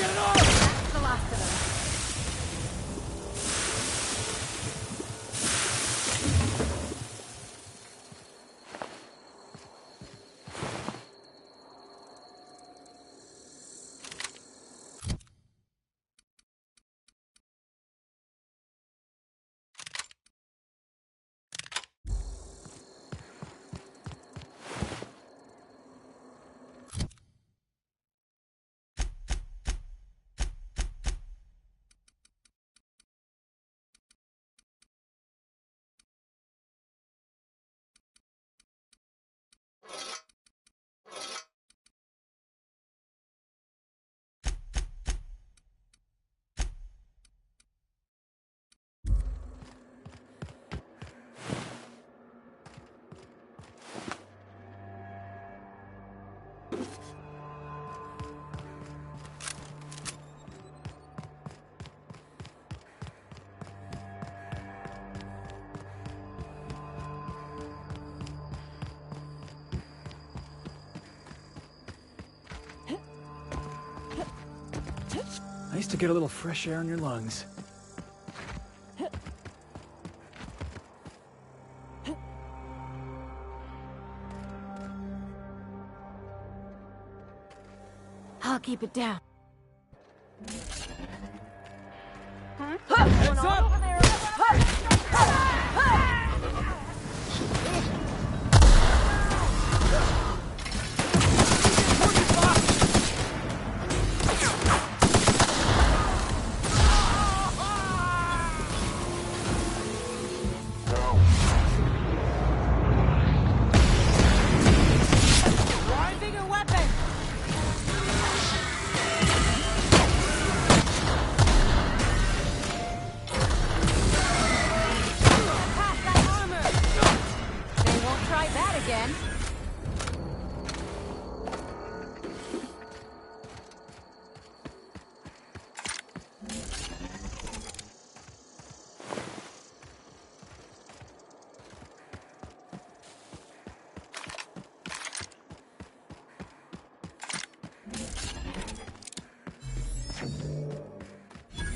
That's the last of them. Nice to get a little fresh air in your lungs. I'll keep it down. Heads up!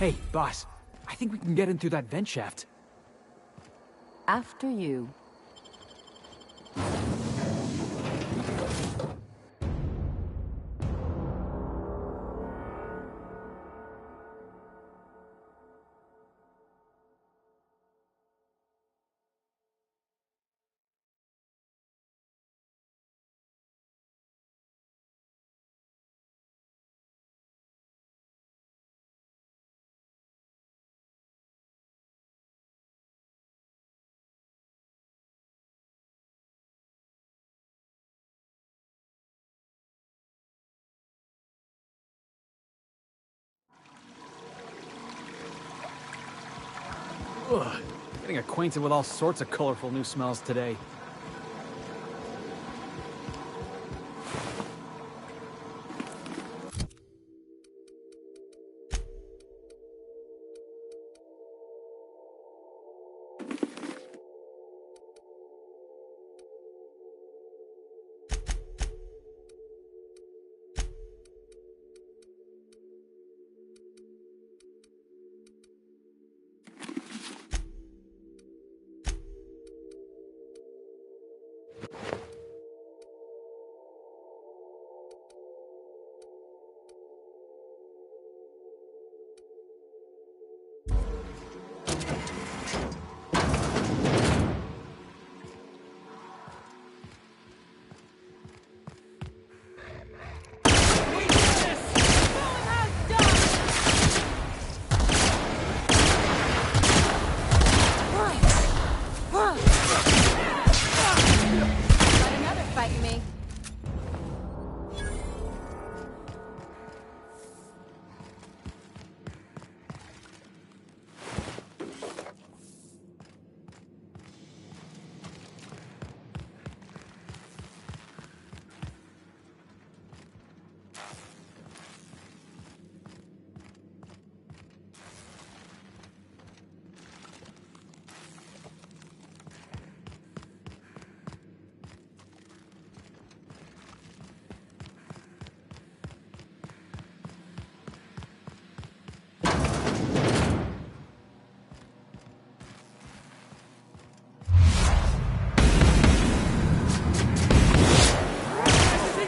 Hey, boss. I think we can get in through that vent shaft. After you. Ugh. Getting acquainted with all sorts of colorful new smells today.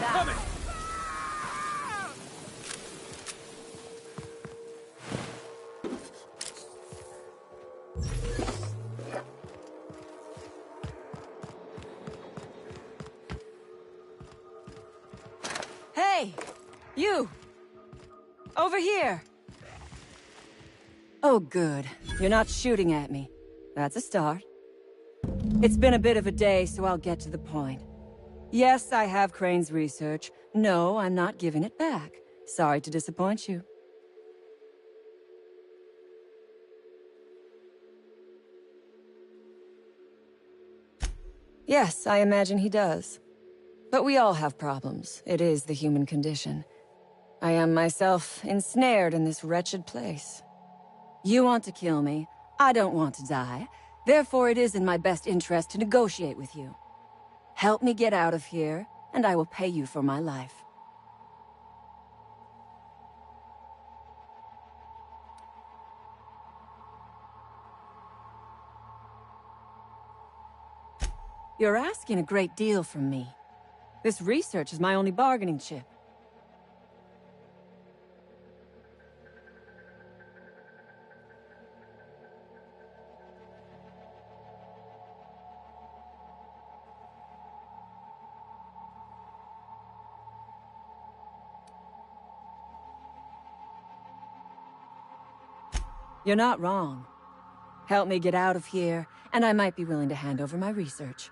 coming! Hey! You! Over here! Oh, good. You're not shooting at me. That's a start. It's been a bit of a day, so I'll get to the point. Yes, I have Crane's research. No, I'm not giving it back. Sorry to disappoint you. Yes, I imagine he does. But we all have problems. It is the human condition. I am myself ensnared in this wretched place. You want to kill me. I don't want to die. Therefore, it is in my best interest to negotiate with you. Help me get out of here, and I will pay you for my life. You're asking a great deal from me. This research is my only bargaining chip. You're not wrong. Help me get out of here, and I might be willing to hand over my research.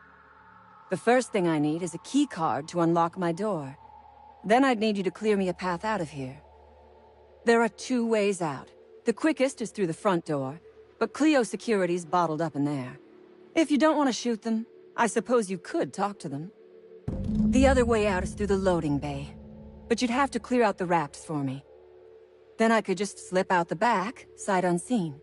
The first thing I need is a key card to unlock my door. Then I'd need you to clear me a path out of here. There are 2 ways out. The quickest is through the front door, but Cleo security's bottled up in there. If you don't want to shoot them, I suppose you could talk to them. The other way out is through the loading bay, but you'd have to clear out the rafts for me. Then I could just slip out the back, sight unseen.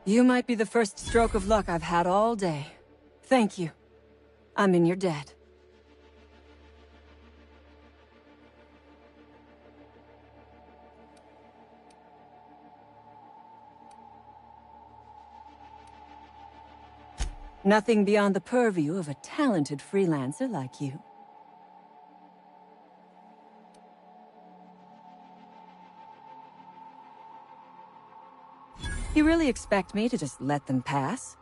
You might be the first stroke of luck I've had all day. Thank you. I'm in your debt. Nothing beyond the purview of a talented freelancer like you. You really expect me to just let them pass?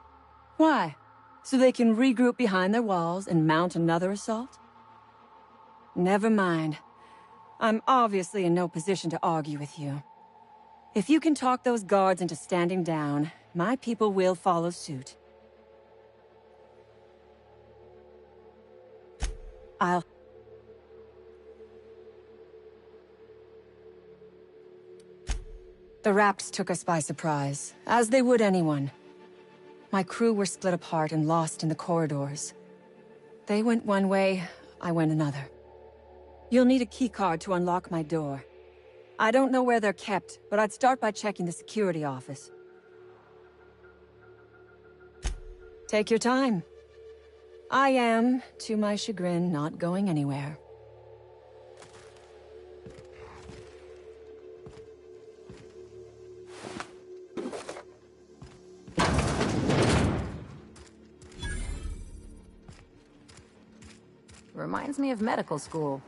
Why? So they can regroup behind their walls and mount another assault? Never mind. I'm obviously in no position to argue with you. If you can talk those guards into standing down, my people will follow suit. The Raps took us by surprise, as they would anyone. My crew were split apart and lost in the corridors. They went one way, I went another. You'll need a keycard to unlock my door. I don't know where they're kept, but I'd start by checking the security office. Take your time. I am, to my chagrin, not going anywhere. Reminds me of medical school.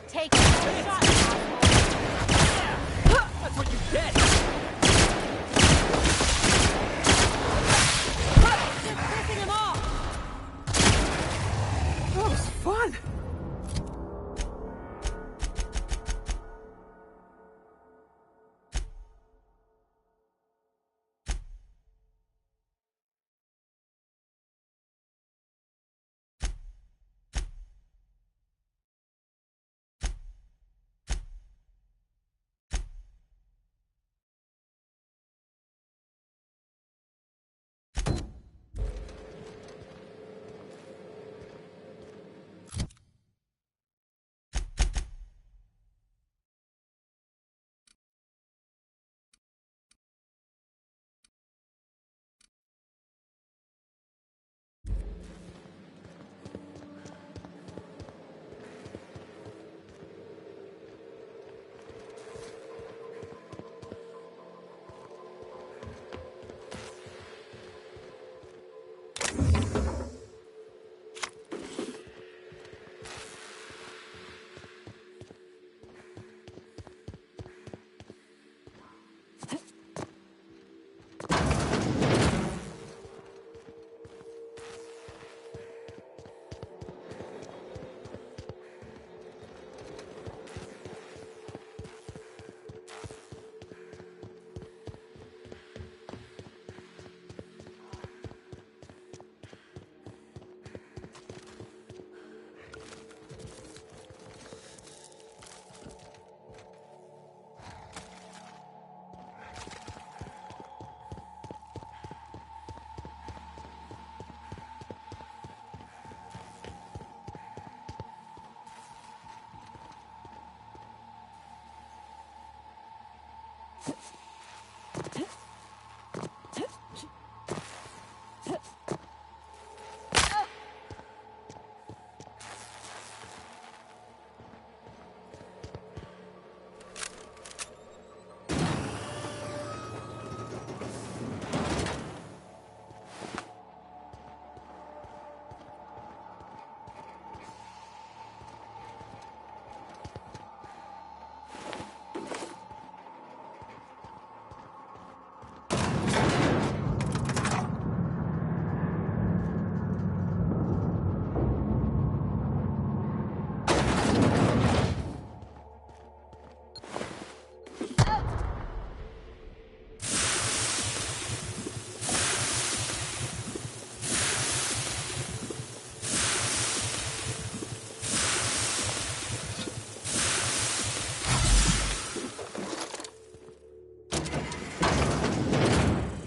Take a shot. That's what you get! They're pissing him off. That was fun!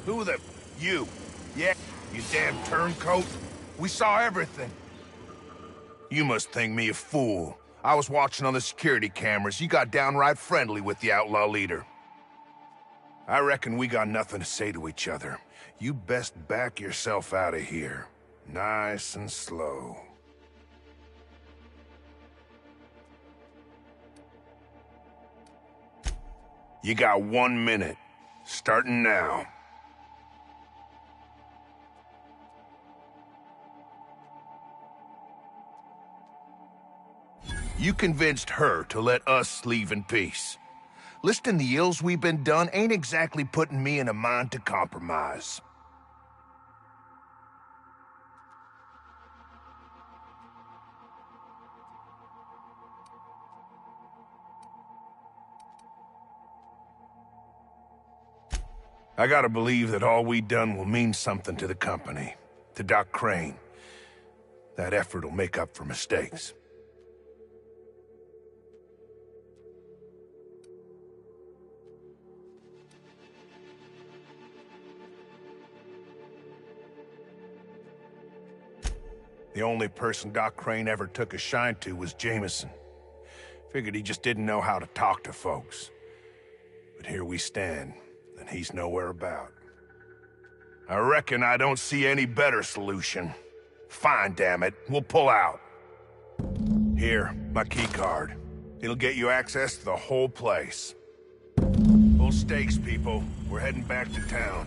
Who the... You? Yeah, you damn turncoat. We saw everything. You must think me a fool. I was watching on the security cameras. You got downright friendly with the outlaw leader. I reckon we got nothing to say to each other. You best back yourself out of here. Nice and slow. You got 1 minute. Starting now. You convinced her to let us leave in peace. Listing the ills we've been done ain't exactly putting me in a mind to compromise. I gotta believe that all we done will mean something to the company, to Doc Crane. That effort will make up for mistakes. The only person Doc Crane ever took a shine to was Jameson. Figured he just didn't know how to talk to folks. But here we stand, and he's nowhere about. I reckon I don't see any better solution. Fine, damn it. We'll pull out. Here, my key card. It'll get you access to the whole place. Full stakes, people. We're heading back to town.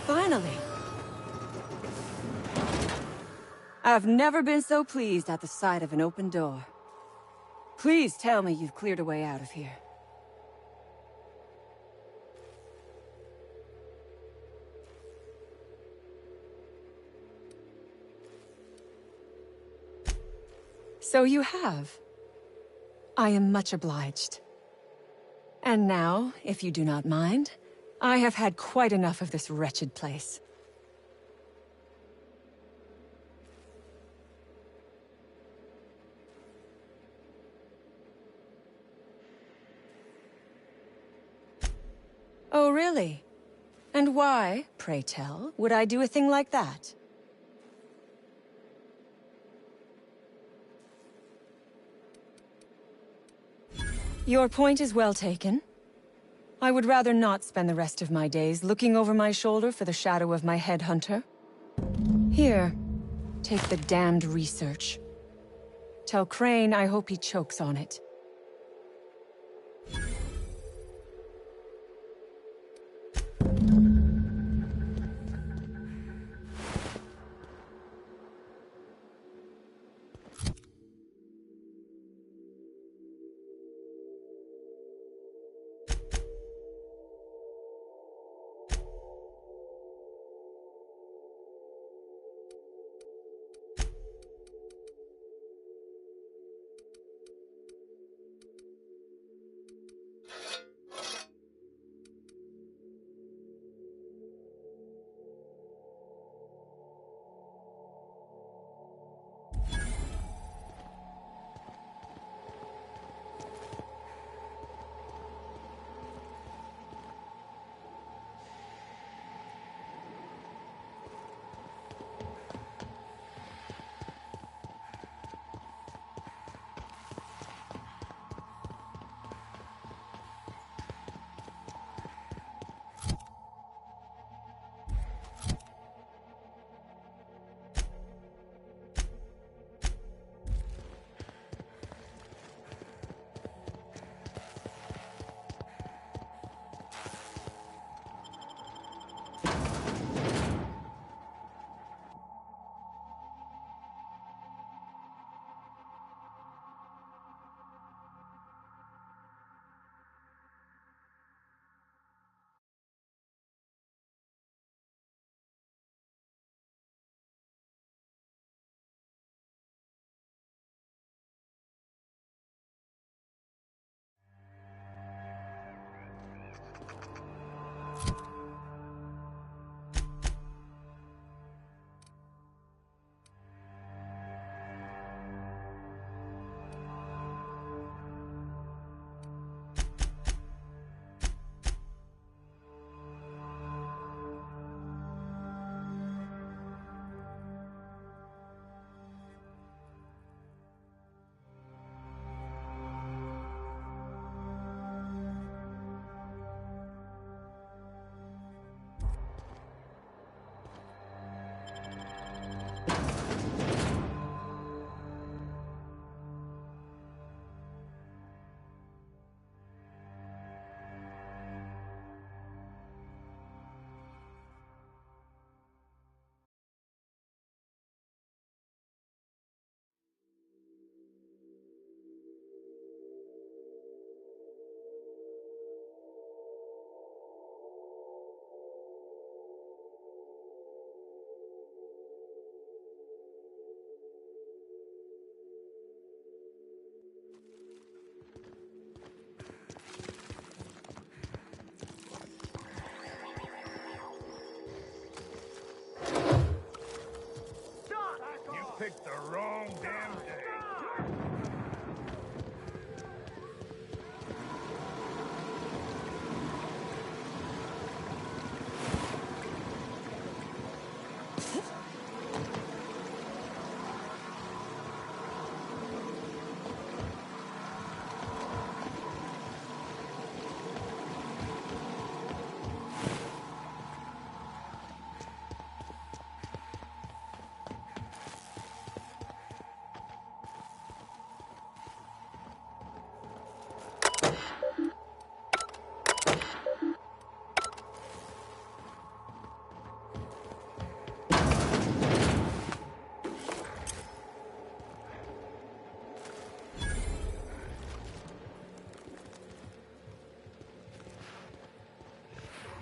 Finally. I've never been so pleased at the sight of an open door. Please tell me you've cleared a way out of here. So you have. I am much obliged. And now, if you do not mind, I have had quite enough of this wretched place. Oh, really? And why, pray tell, would I do a thing like that? Your point is well taken. I would rather not spend the rest of my days looking over my shoulder for the shadow of my headhunter. Here, take the damned research. Tell Crane I hope he chokes on it. picked the wrong damn day.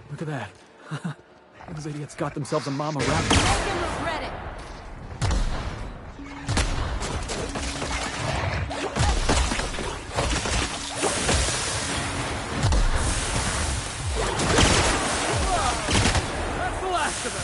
Look at that. Those idiots got themselves a mama rat. Make him regret it. That's the last of them.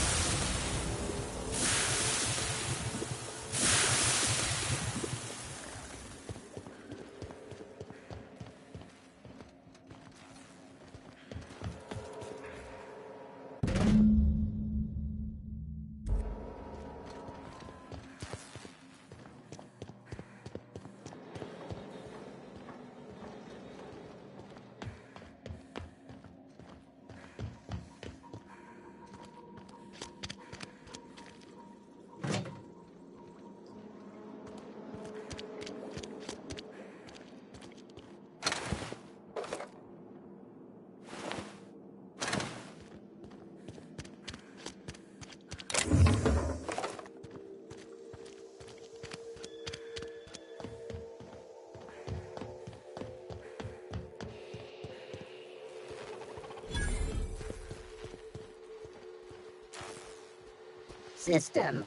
System.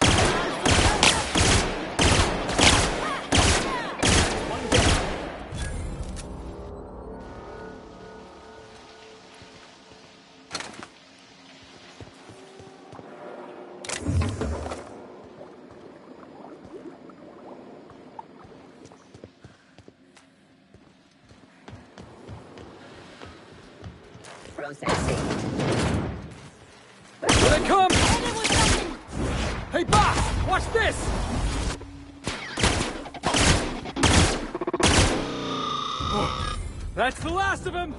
Processing. Here they come! Hit him with something. Hey, boss! Watch this! That's the last of them!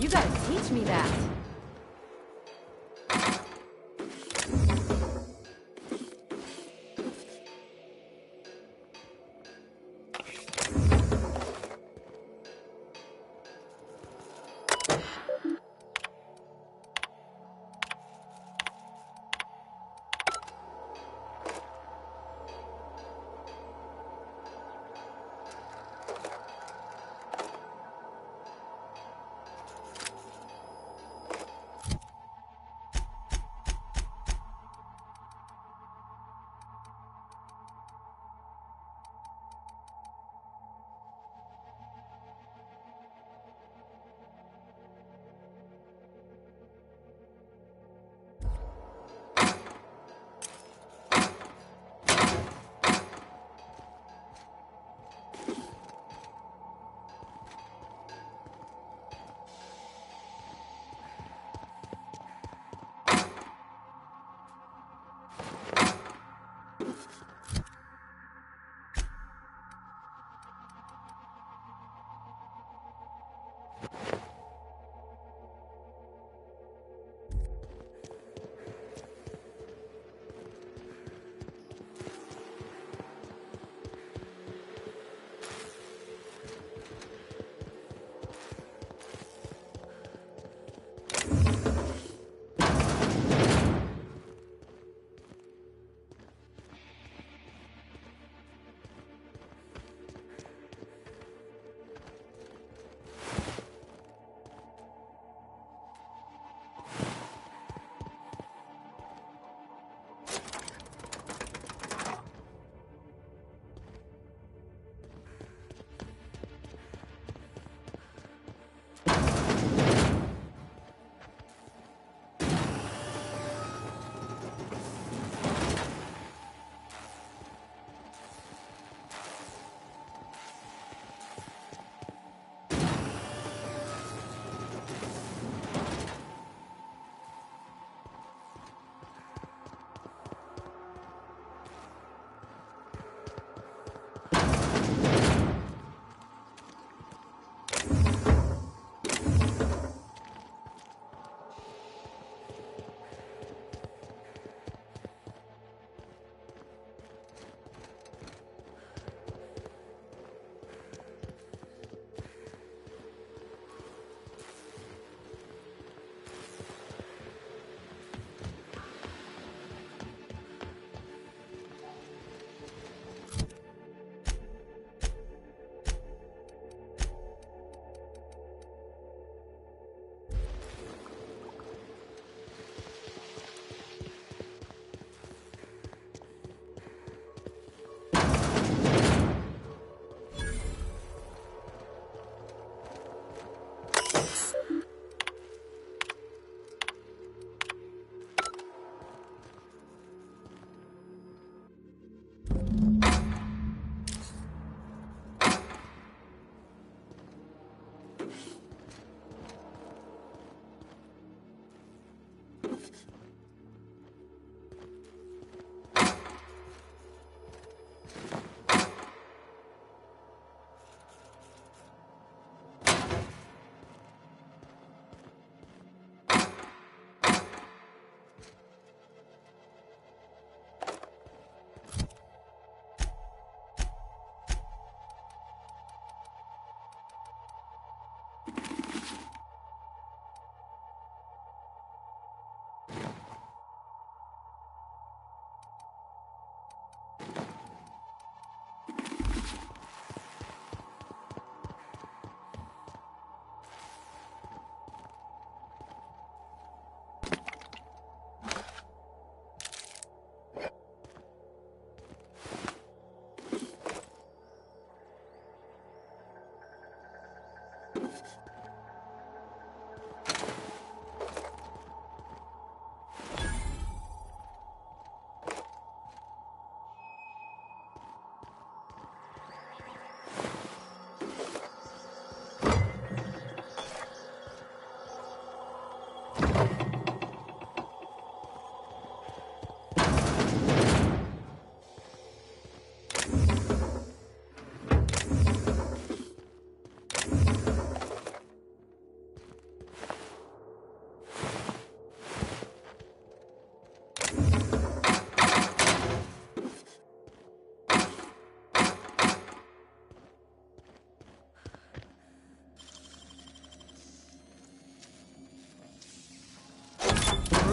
You gotta teach me that.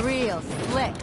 Real slick.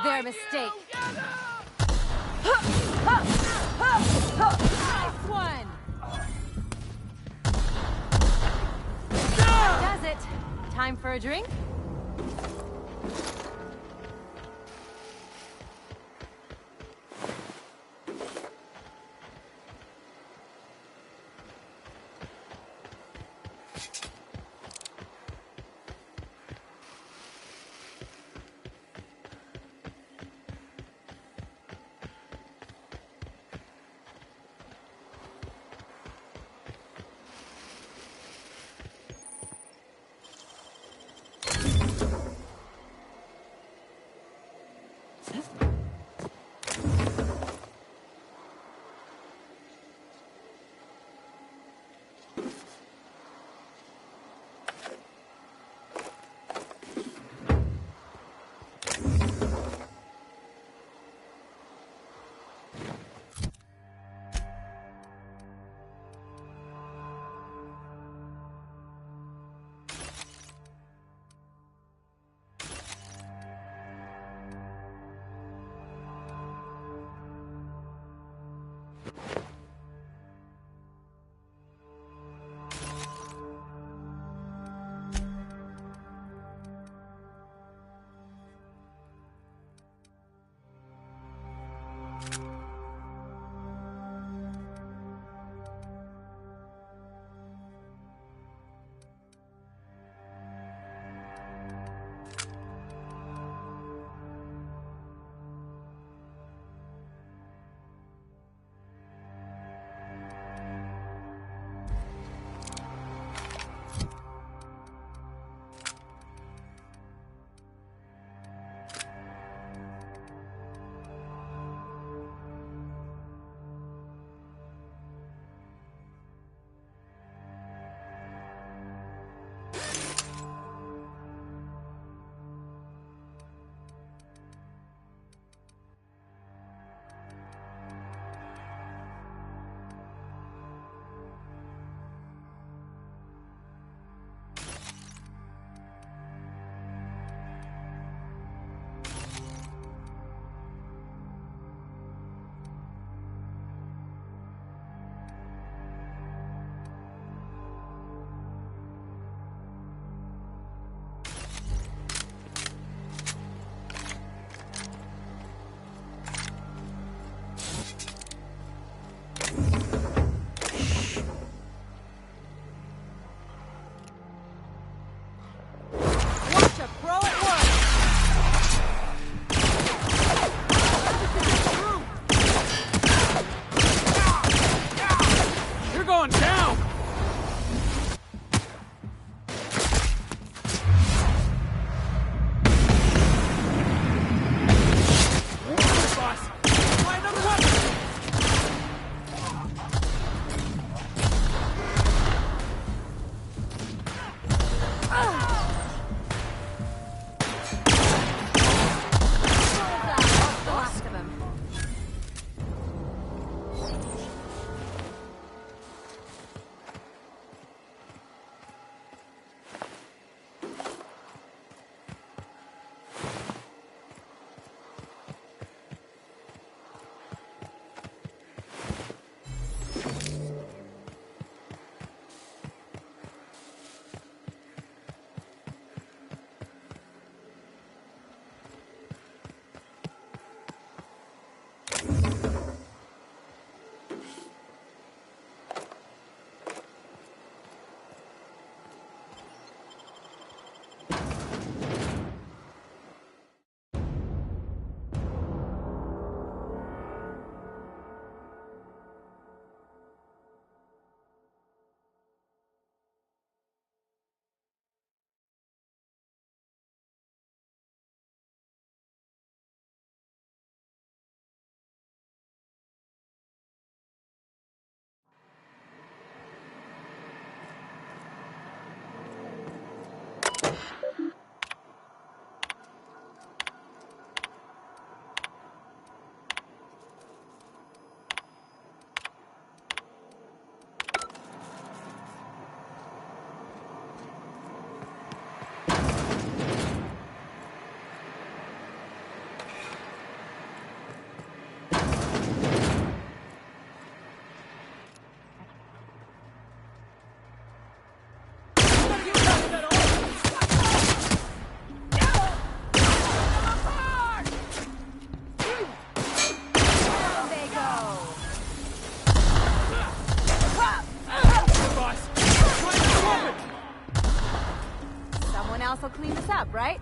Their mistake. Nice one! For a drink? up, right?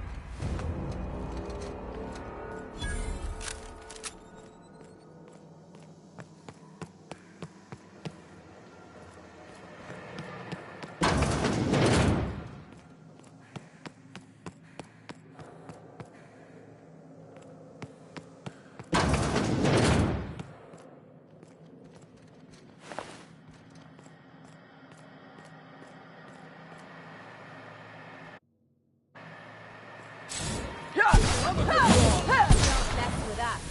Mess with us.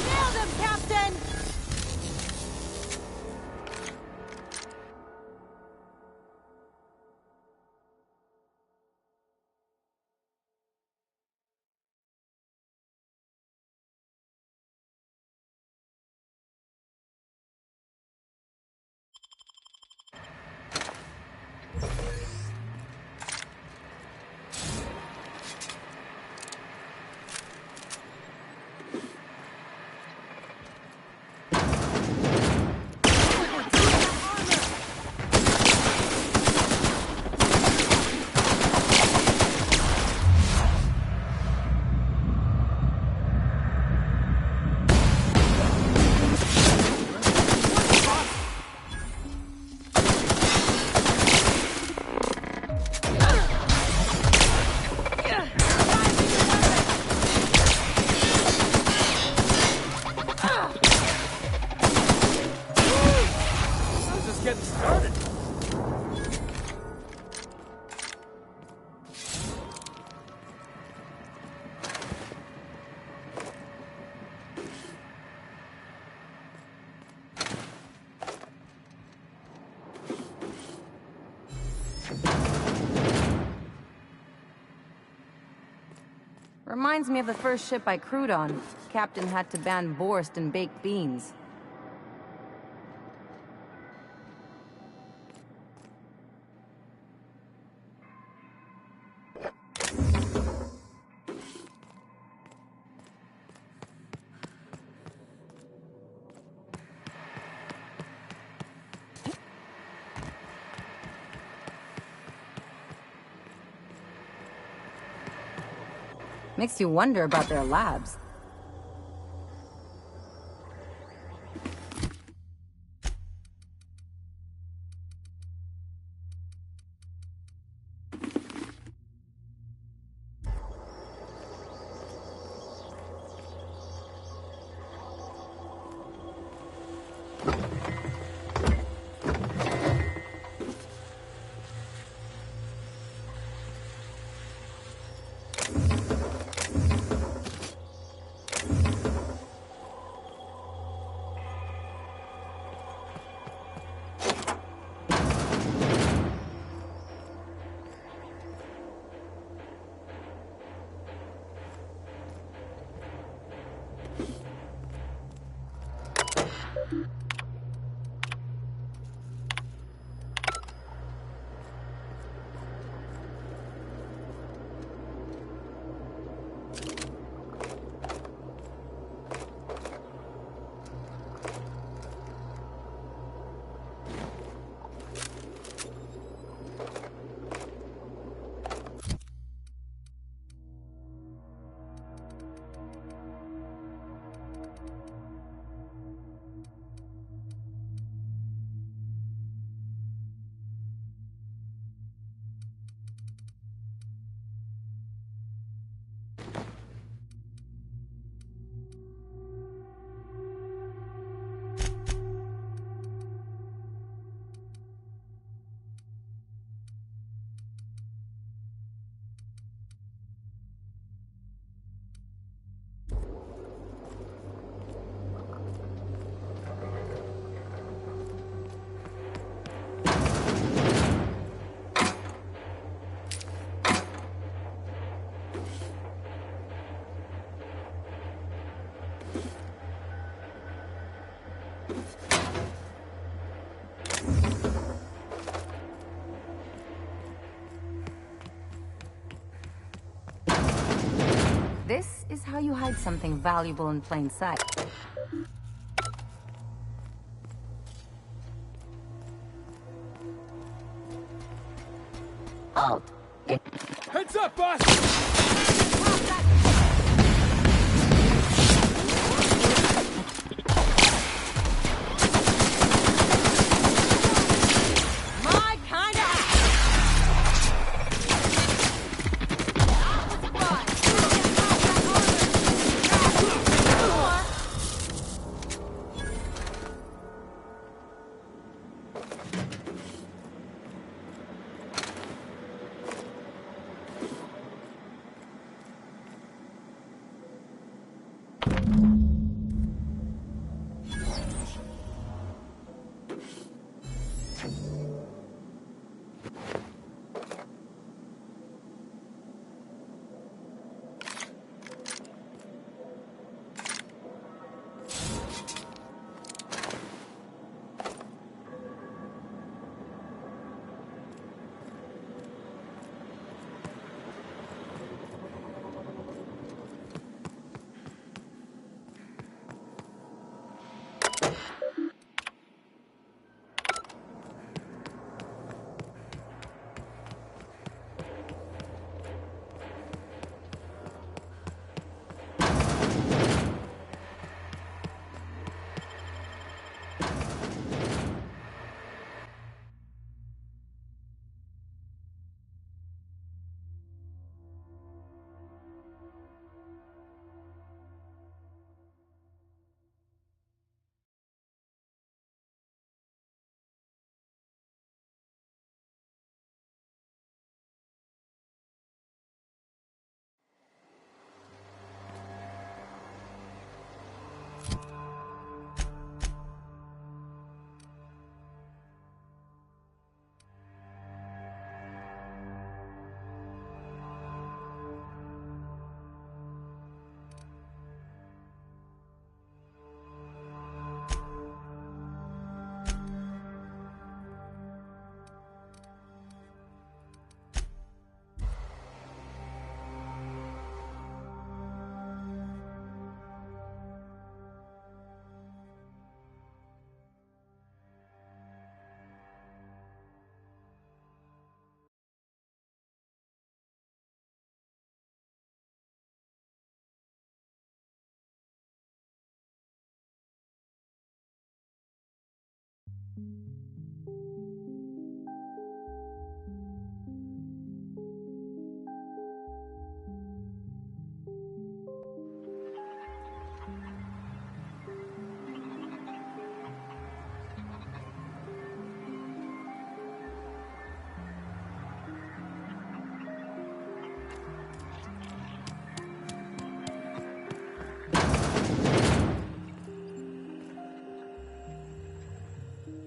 Nailed him, Captain! We're just getting started. Reminds me of the first ship I crewed on. Captain had to ban borscht and baked beans. Makes you wonder about their labs. This is how you hide something valuable in plain sight. Halt. Heads up, boss! My kind of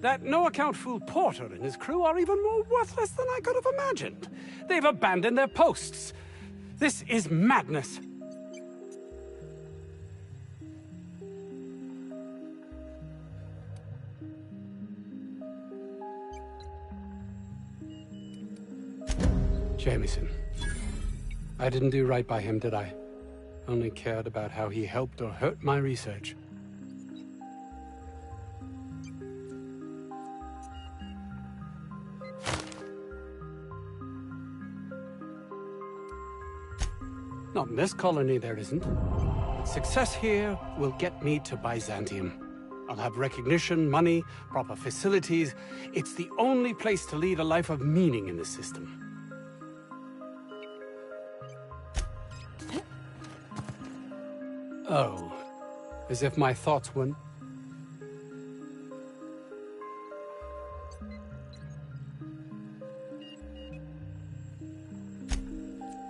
That no-account fool Porter and his crew are even more worthless than I could have imagined. They've abandoned their posts. This is madness. Jameson. I didn't do right by him, did I? Only cared about how he helped or hurt my research. Not in this colony, there isn't. Success here will get me to Byzantium. I'll have recognition, money, proper facilities. It's the only place to lead a life of meaning in this system. Oh, as if my thoughts weren't...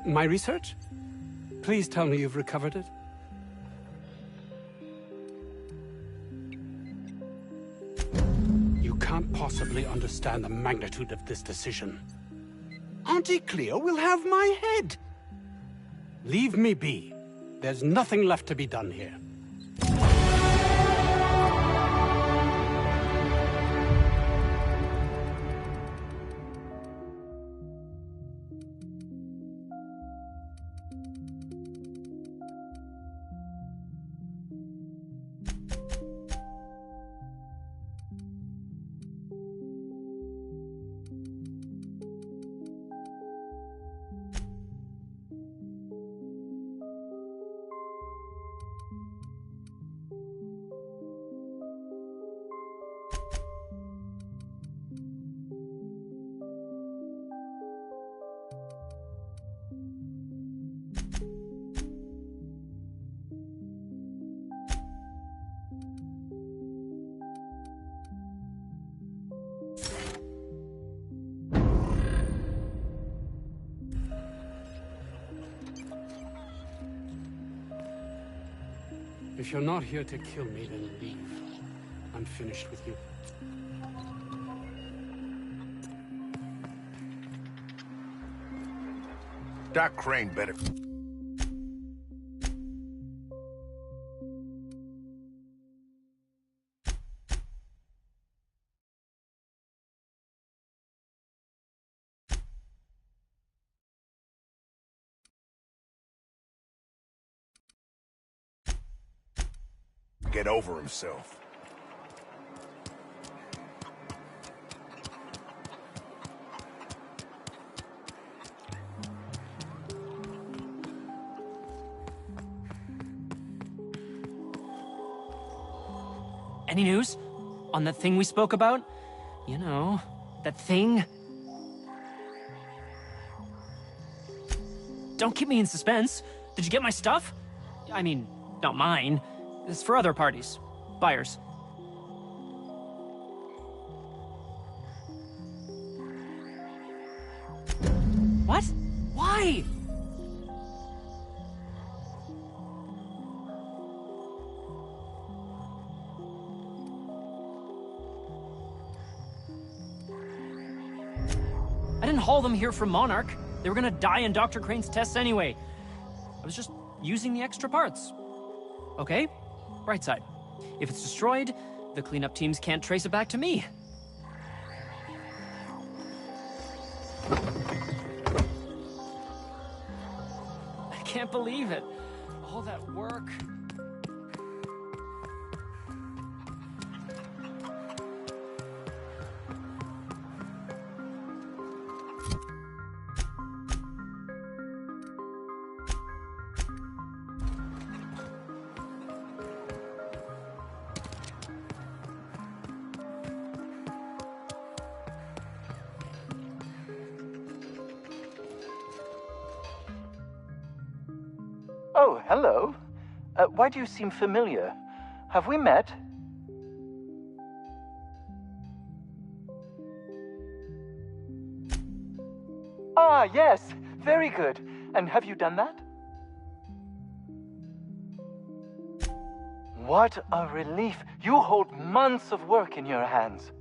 My research? Please tell me you've recovered it. You can't possibly understand the magnitude of this decision. Auntie Cleo will have my head. Leave me be. There's nothing left to be done here. If you're not here to kill me, then leave. I'm finished with you. Doc Crane better... get over himself. Any news? On that thing we spoke about? You know, that thing? Don't keep me in suspense. Did you get my stuff? I mean, not mine. It's for other parties. Buyers. What? Why? I didn't haul them here from Monarch. They were gonna die in Dr. Crane's tests anyway. I was just using the extra parts. Okay? Bright side. If it's destroyed, the cleanup teams can't trace it back to me. I can't believe it. All that work. Oh, hello. Why do you seem familiar? Have we met? Ah, yes. Very good. And have you done that? What a relief. You hold months of work in your hands.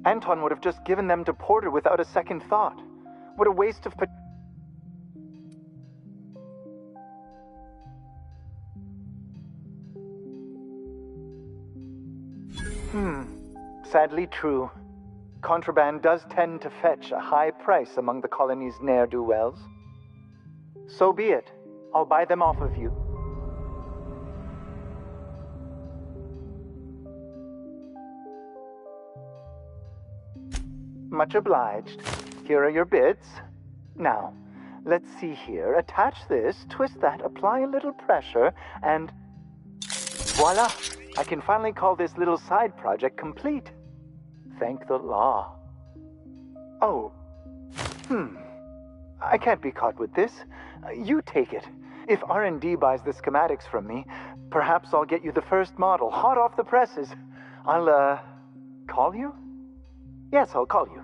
Anton would have just given them to Porter without a second thought. What a waste of... Sadly true. Contraband does tend to fetch a high price among the colony's ne'er-do-wells. So be it. I'll buy them off of you. Much obliged. Here are your bids. Now, let's see here. Attach this, twist that, apply a little pressure, and... voila! I can finally call this little side project complete. Thank the law. Oh. I can't be caught with this. You take it. If R&D buys the schematics from me, perhaps I'll get you the first model, hot off the presses. I'll, call you? Yes, I'll call you.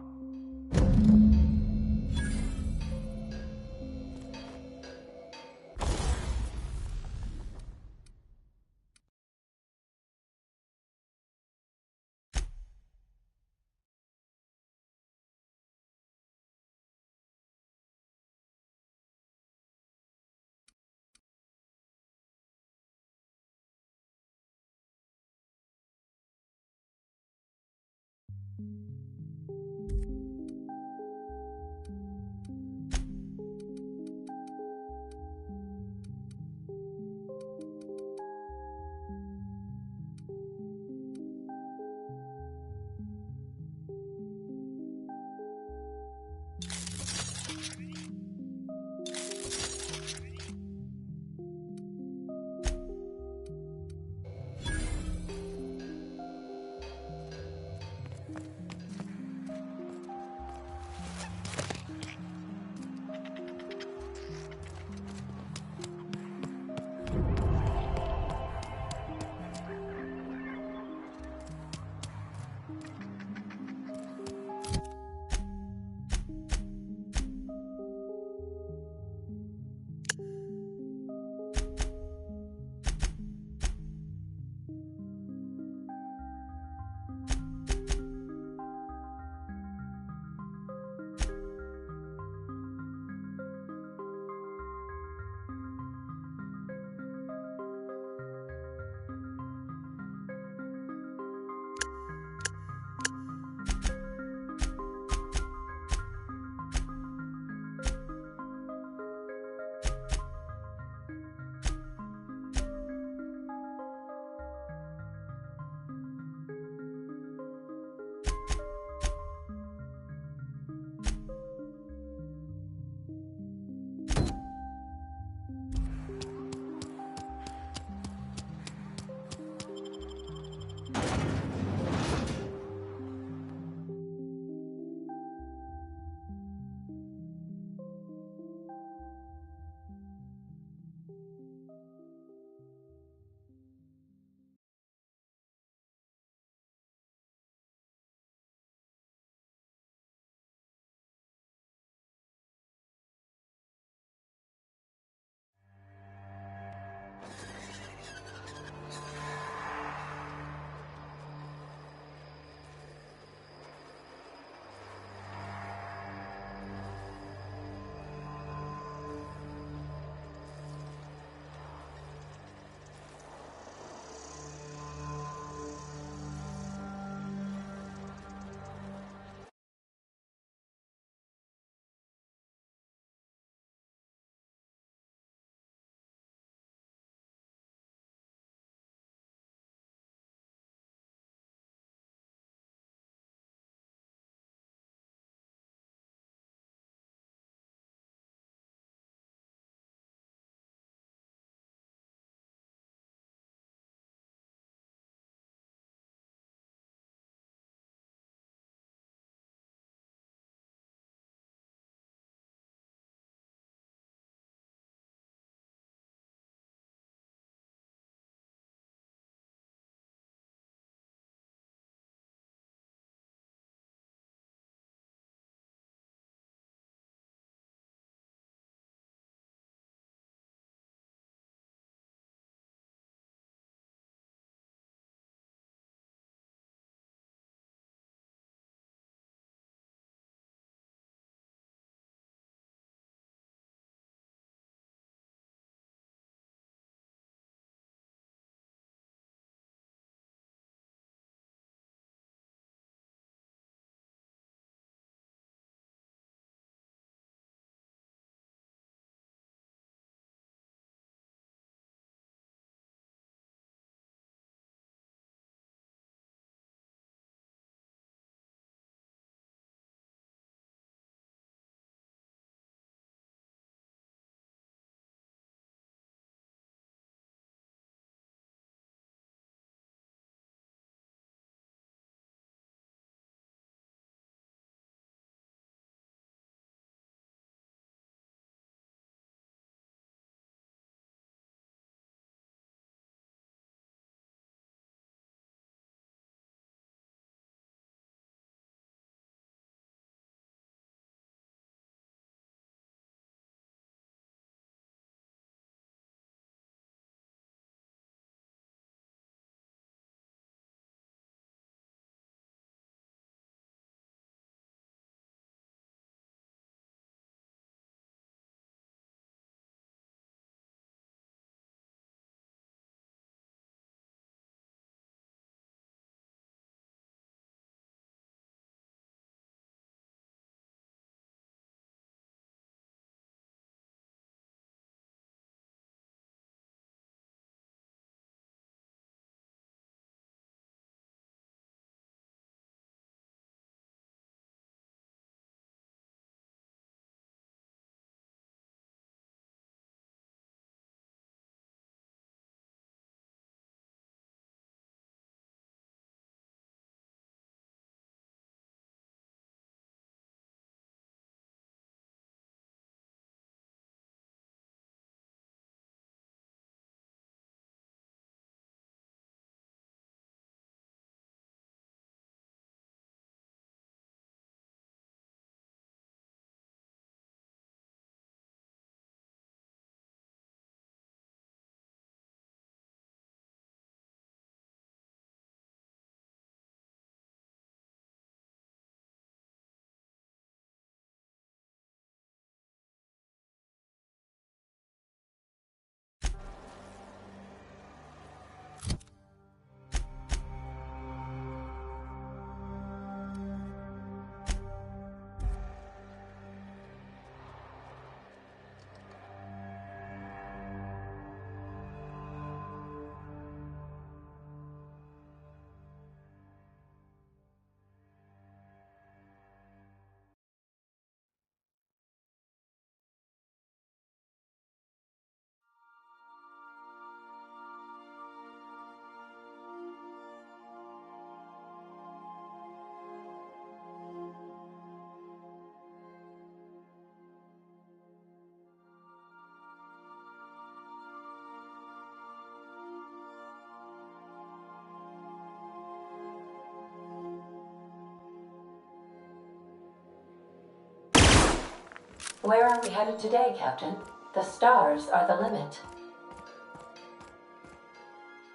Where are we headed today, Captain? The stars are the limit.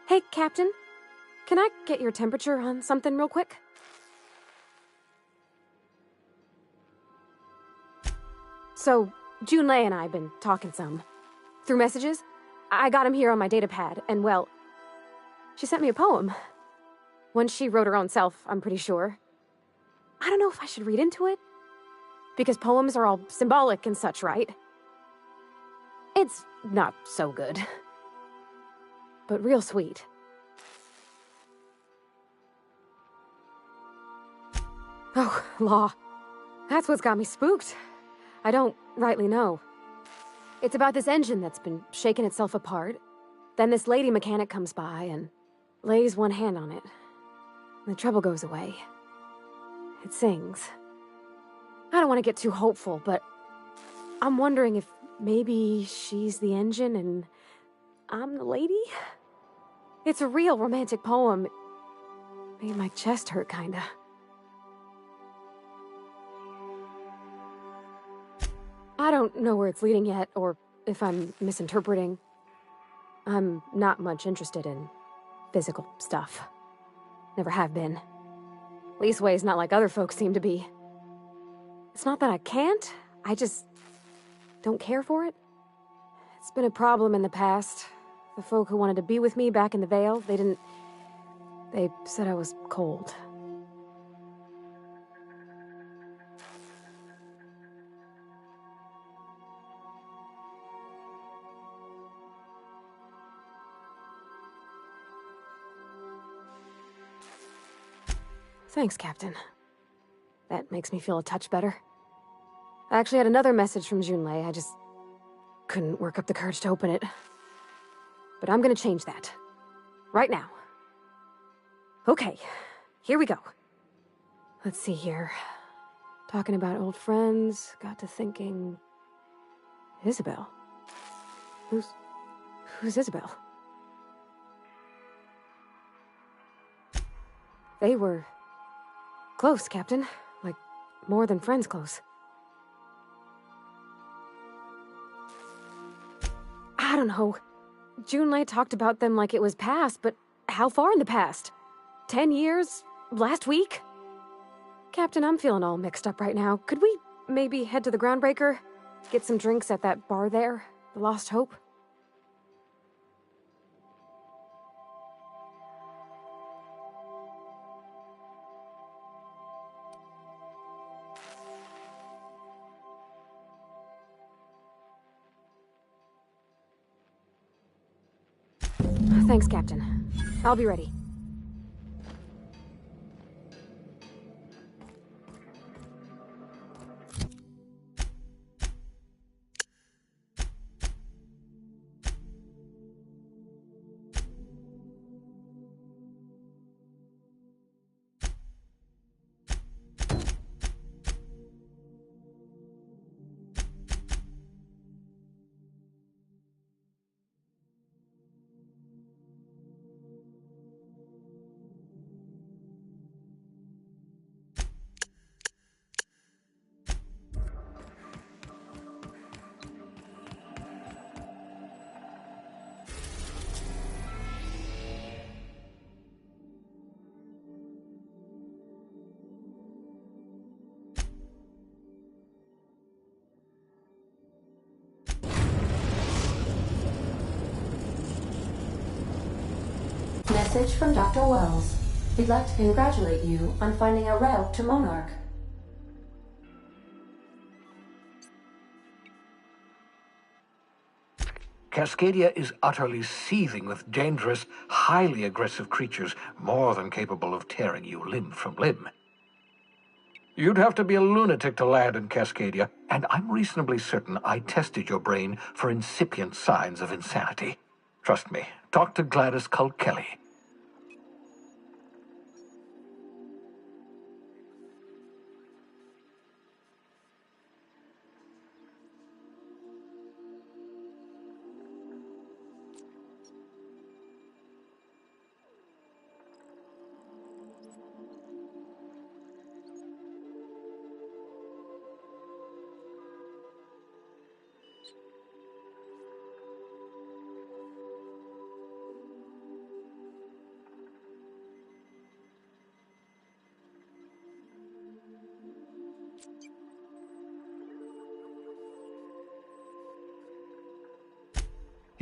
Hey, Captain. Can I get your temperature on something real quick? So, Junlei and I have been talking some. Through messages. I got him here on my datapad, and well, she sent me a poem. One she wrote her own self, I'm pretty sure. I don't know if I should read into it. Because poems are all symbolic and such, right? It's not so good. But real sweet. Oh, law. That's what's got me spooked. I don't rightly know. It's about this engine that's been shaking itself apart. Then this lady mechanic comes by and lays one hand on it. The trouble goes away. It sings. I don't want to get too hopeful, but I'm wondering if maybe she's the engine and I'm the lady? It's a real romantic poem. Made my chest hurt, kinda. I don't know where it's leading yet, or if I'm misinterpreting. I'm not much interested in physical stuff. Never have been. Leastways, not like other folks seem to be. It's not that I can't, I just don't care for it. It's been a problem in the past. The folk who wanted to be with me back in the Vale, they said I was cold. Thanks, Captain. That makes me feel a touch better. I actually had another message from Junlei, I just couldn't work up the courage to open it. But I'm gonna change that. Right now. Okay, here we go. Let's see here. Talking about old friends, got to thinking... Isabel? Who's Isabel? They were... close, Captain. Like, more than friends close. I don't know. Junlei talked about them like it was past, but how far in the past? 10 years? Last week? Captain, I'm feeling all mixed up right now. Could we maybe head to the Groundbreaker? Get some drinks at that bar there? The Lost Hope? Thanks, Captain. I'll be ready. Message from Dr. Wells. He'd like to congratulate you on finding a route to Monarch. Cascadia is utterly seething with dangerous, highly aggressive creatures, more than capable of tearing you limb from limb. You'd have to be a lunatic to land in Cascadia, and I'm reasonably certain I tested your brain for incipient signs of insanity. Trust me, talk to Gladys Culkelly.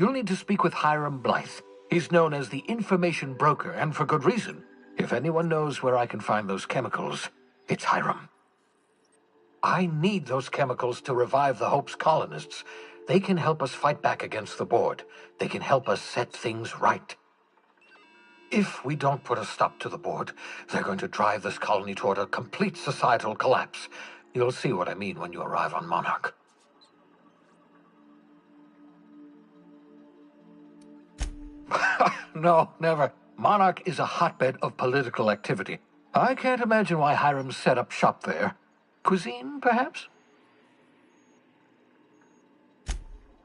You'll need to speak with Hiram Blythe. He's known as the information broker, and for good reason. If anyone knows where I can find those chemicals, it's Hiram. I need those chemicals to revive the Hope's colonists. They can help us fight back against the Board. They can help us set things right. If we don't put a stop to the Board, they're going to drive this colony toward a complete societal collapse. You'll see what I mean when you arrive on Monarch. No, never. Monarch is a hotbed of political activity. I can't imagine why Hiram set up shop there. Cuisine, perhaps?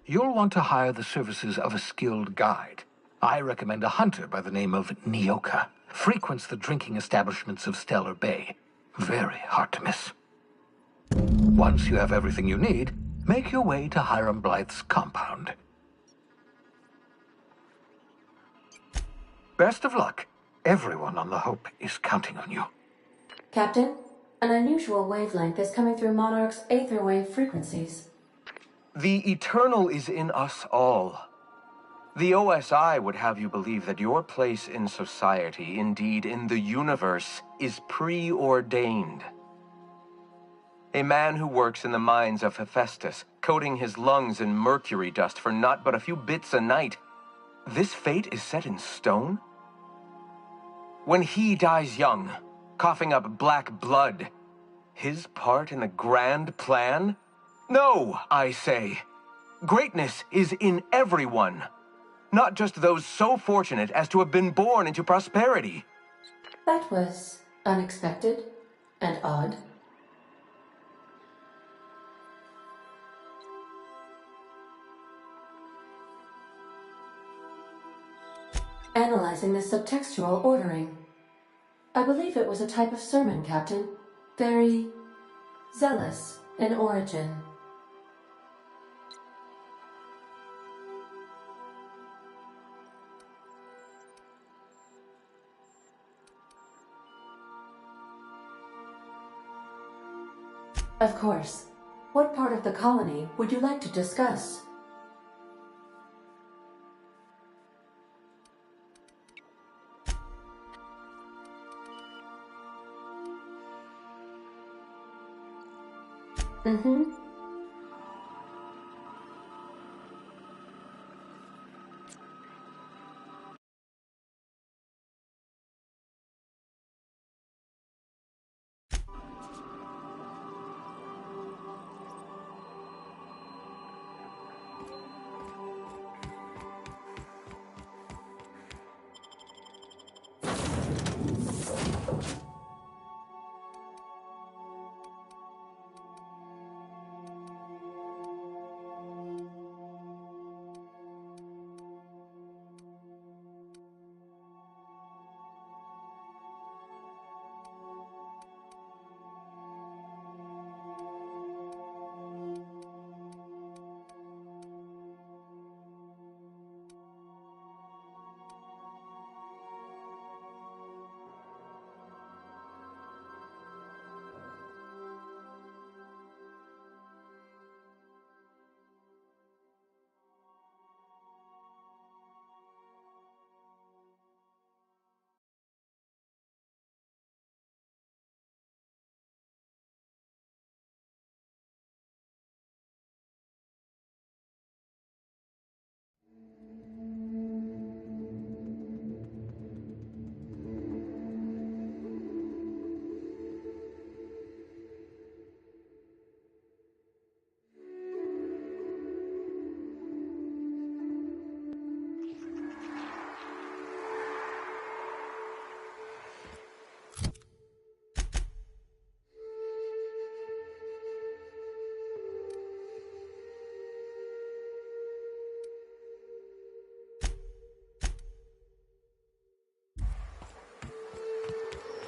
You'll want to hire the services of a skilled guide. I recommend a hunter by the name of Nyoka. Frequents the drinking establishments of Stellar Bay. Very hard to miss. Once you have everything you need, make your way to Hiram Blythe's compound. Best of luck. Everyone on the Hope is counting on you. Captain, an unusual wavelength is coming through Monarch's aether wave frequencies. The eternal is in us all. The OSI would have you believe that your place in society, indeed in the universe, is preordained. A man who works in the mines of Hephaestus, coating his lungs in mercury dust for not but a few bits a night. This fate is set in stone? When he dies young, coughing up black blood, his part in the grand plan? No, I say. Greatness is in everyone, not just those so fortunate as to have been born into prosperity. That was unexpected and odd. Analyzing the subtextual ordering. I believe it was a type of sermon, Captain. Very zealous in origin. Of course. What part of the colony would you like to discuss? Mm-hmm.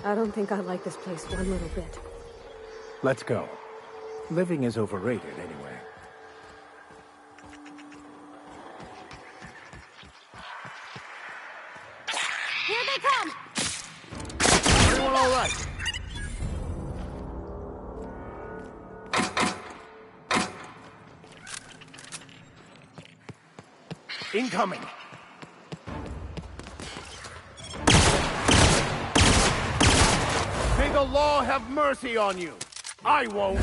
I don't think I like this place one little bit. Let's go. Living is overrated anyway. Here they come! Everyone all right? Incoming. May the law have mercy on you. I won't.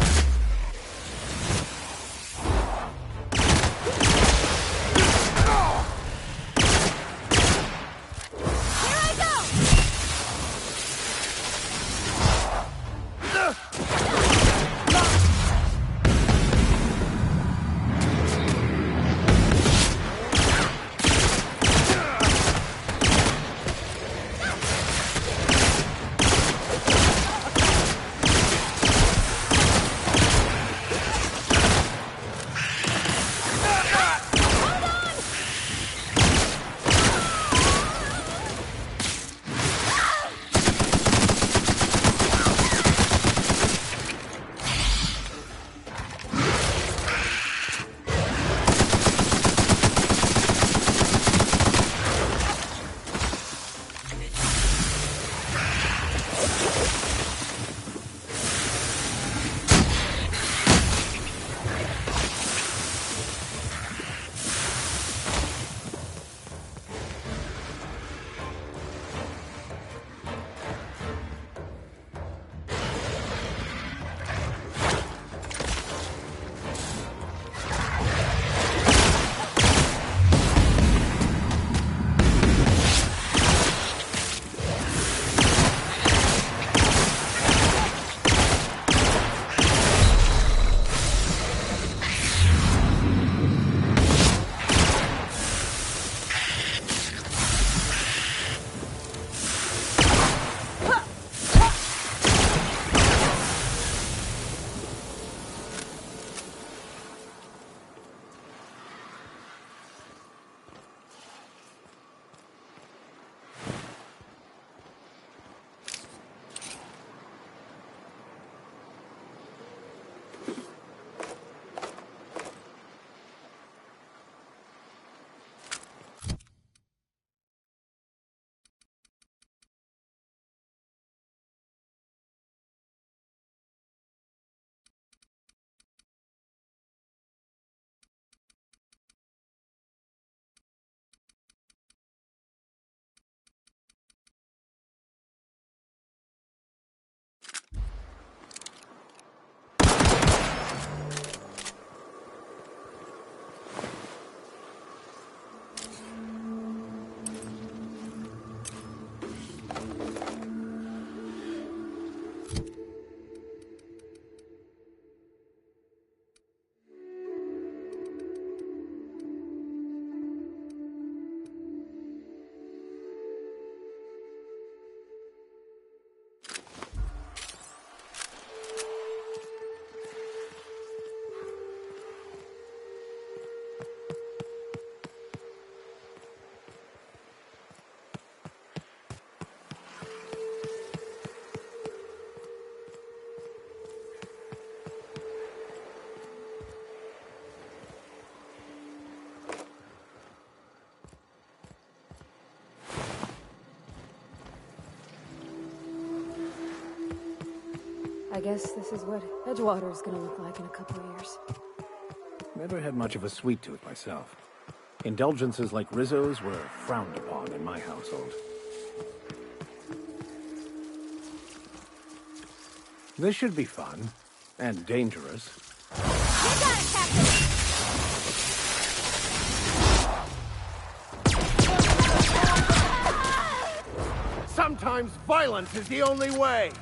I guess this is what Edgewater's gonna look like in a couple of years. Never had much of a sweet tooth myself. Indulgences like Rizzo's were frowned upon in my household. This should be fun. And dangerous. You got it, Captain! Sometimes violence is the only way.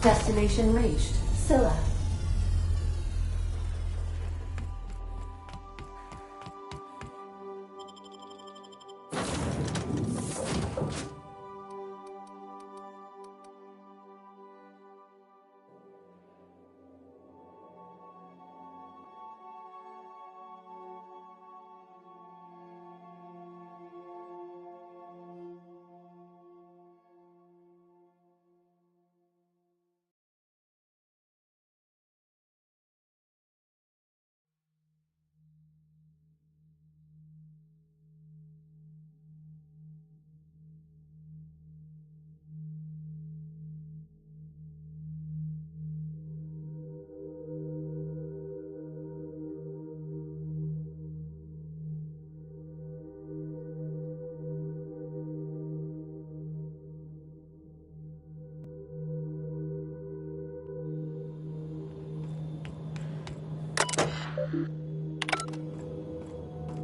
Destination reached. Scylla.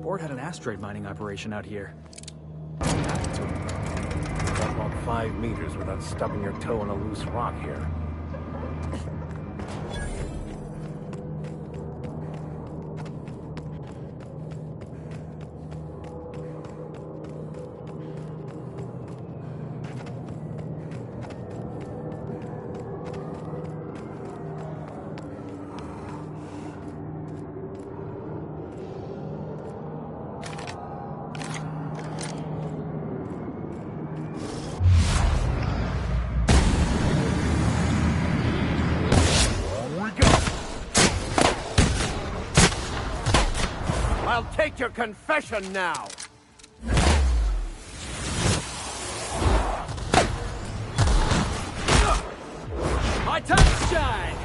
Board had an asteroid mining operation out here. Got about 5 meters without stubbing your toe on a loose rock here. I'll take your confession now. My time to shine!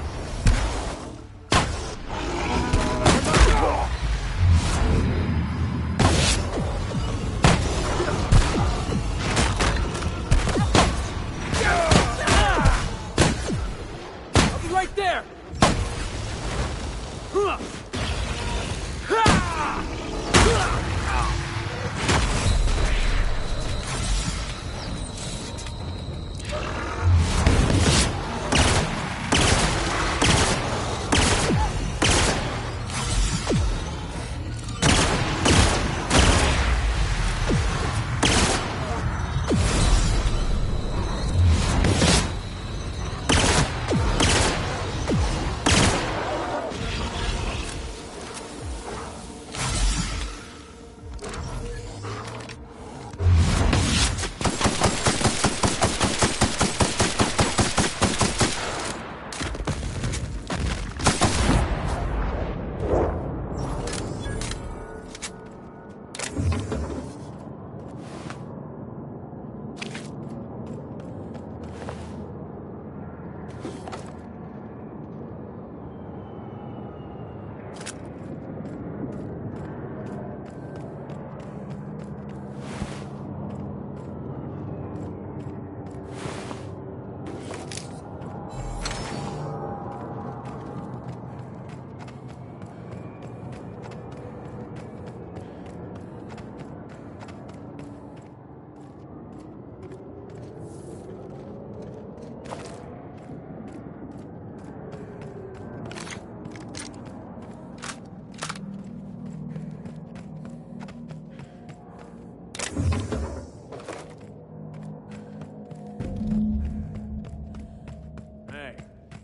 I'll be right there!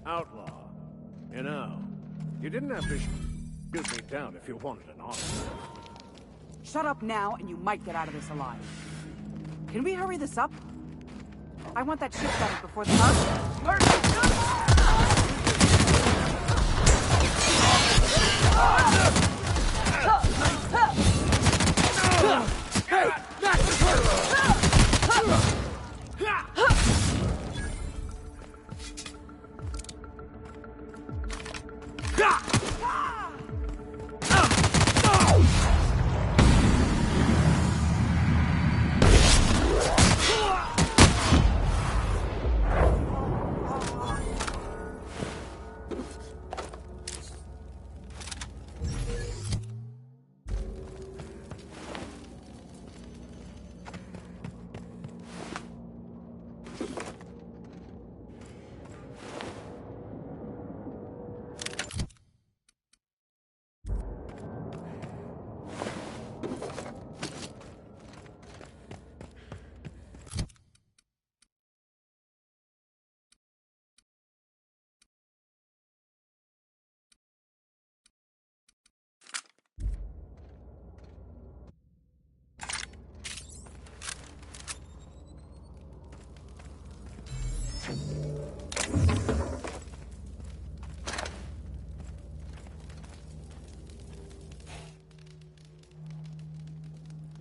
Outlaw. You know, you didn't have to shoot me down if you wanted an honor. Shut up now, and you might get out of this alive. Can we hurry this up? I want that ship done before the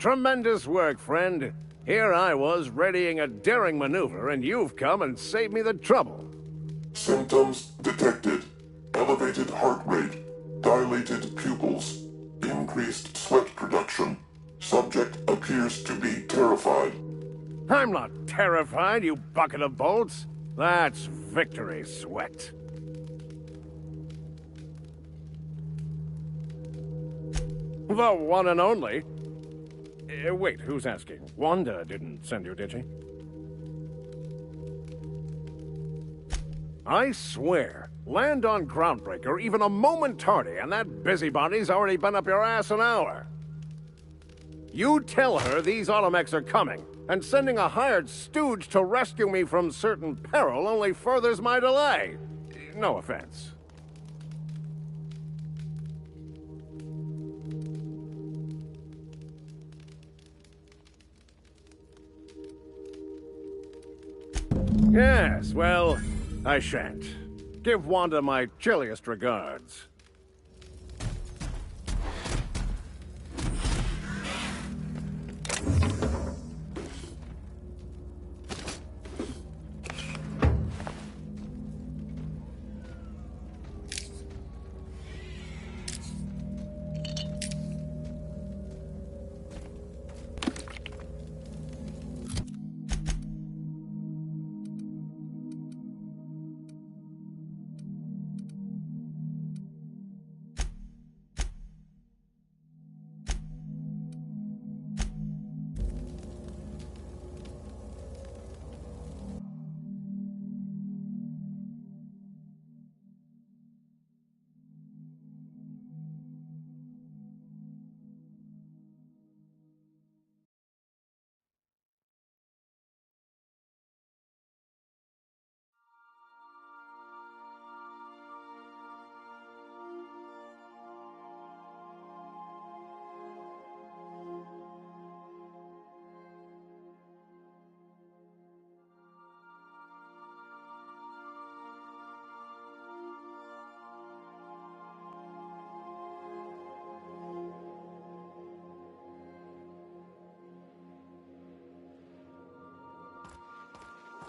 Tremendous work, friend. Here I was readying a daring maneuver, and you've come and saved me the trouble. Symptoms detected. Elevated heart rate, dilated pupils, increased sweat production. Subject appears to be terrified. I'm not terrified, you bucket of bolts. That's victory sweat. The one and only. Wait, who's asking? Wanda didn't send you, did she? I swear, land on Groundbreaker even a moment tardy, and that busybody's already been up your ass an hour. You tell her these automechs are coming, and sending a hired stooge to rescue me from certain peril only furthers my delay. No offense. Yes, well, I shan't. Give Wanda my chilliest regards.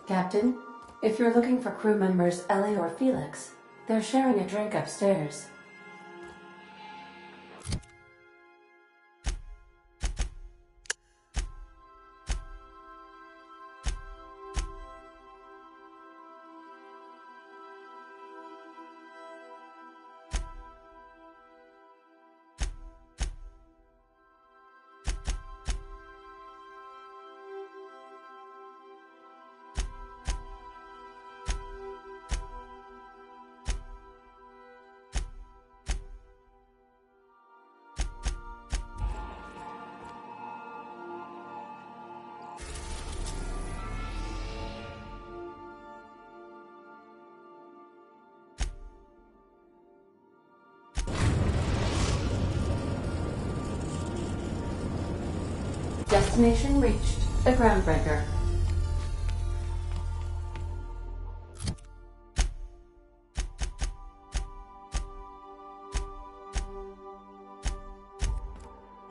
Captain, if you're looking for crew members Ellie or Felix, they're sharing a drink upstairs. Destination reached. The Groundbreaker.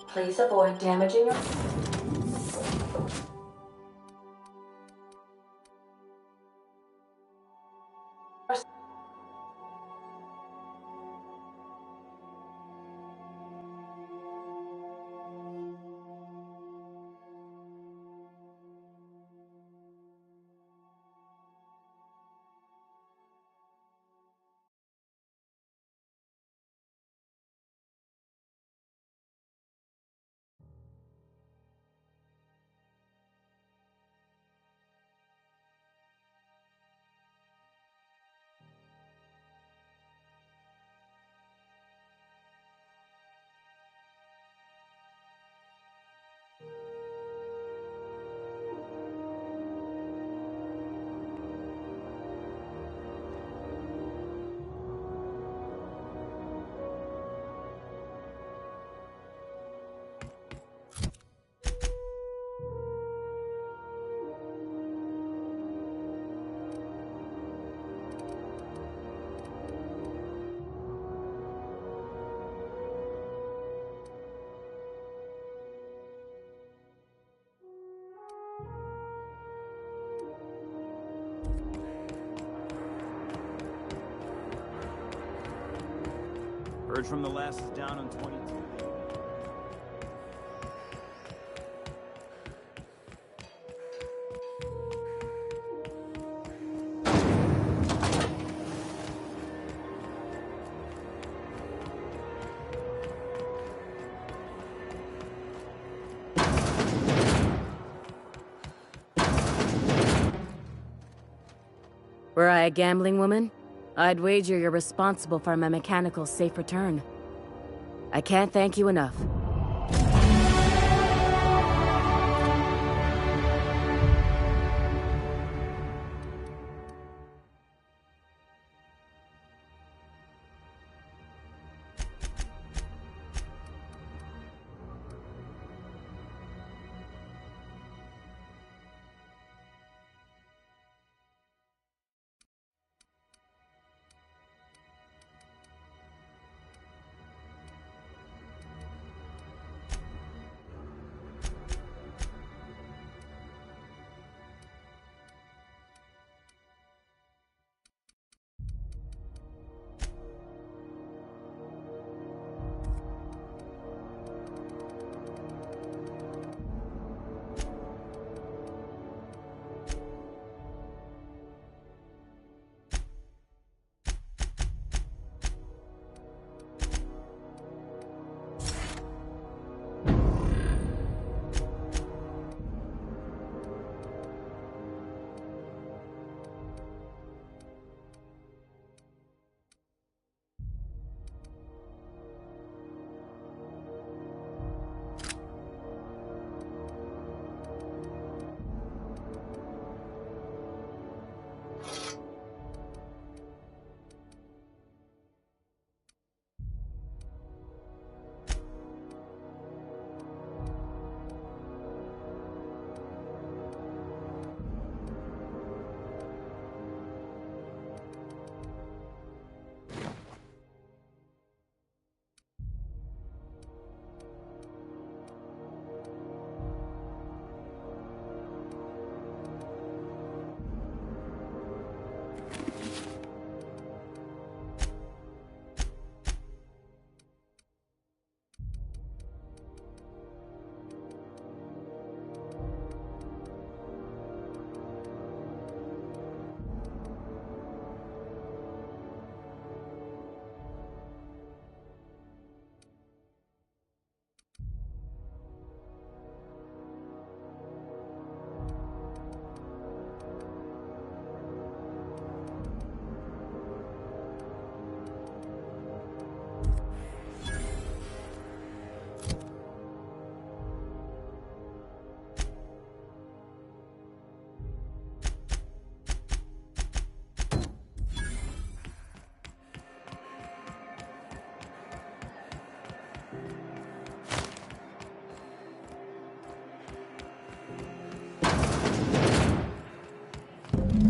Please avoid damaging your... Heard from the lasses down on 22. Were I a gambling woman, I'd wager you're responsible for my mechanical safe return. I can't thank you enough.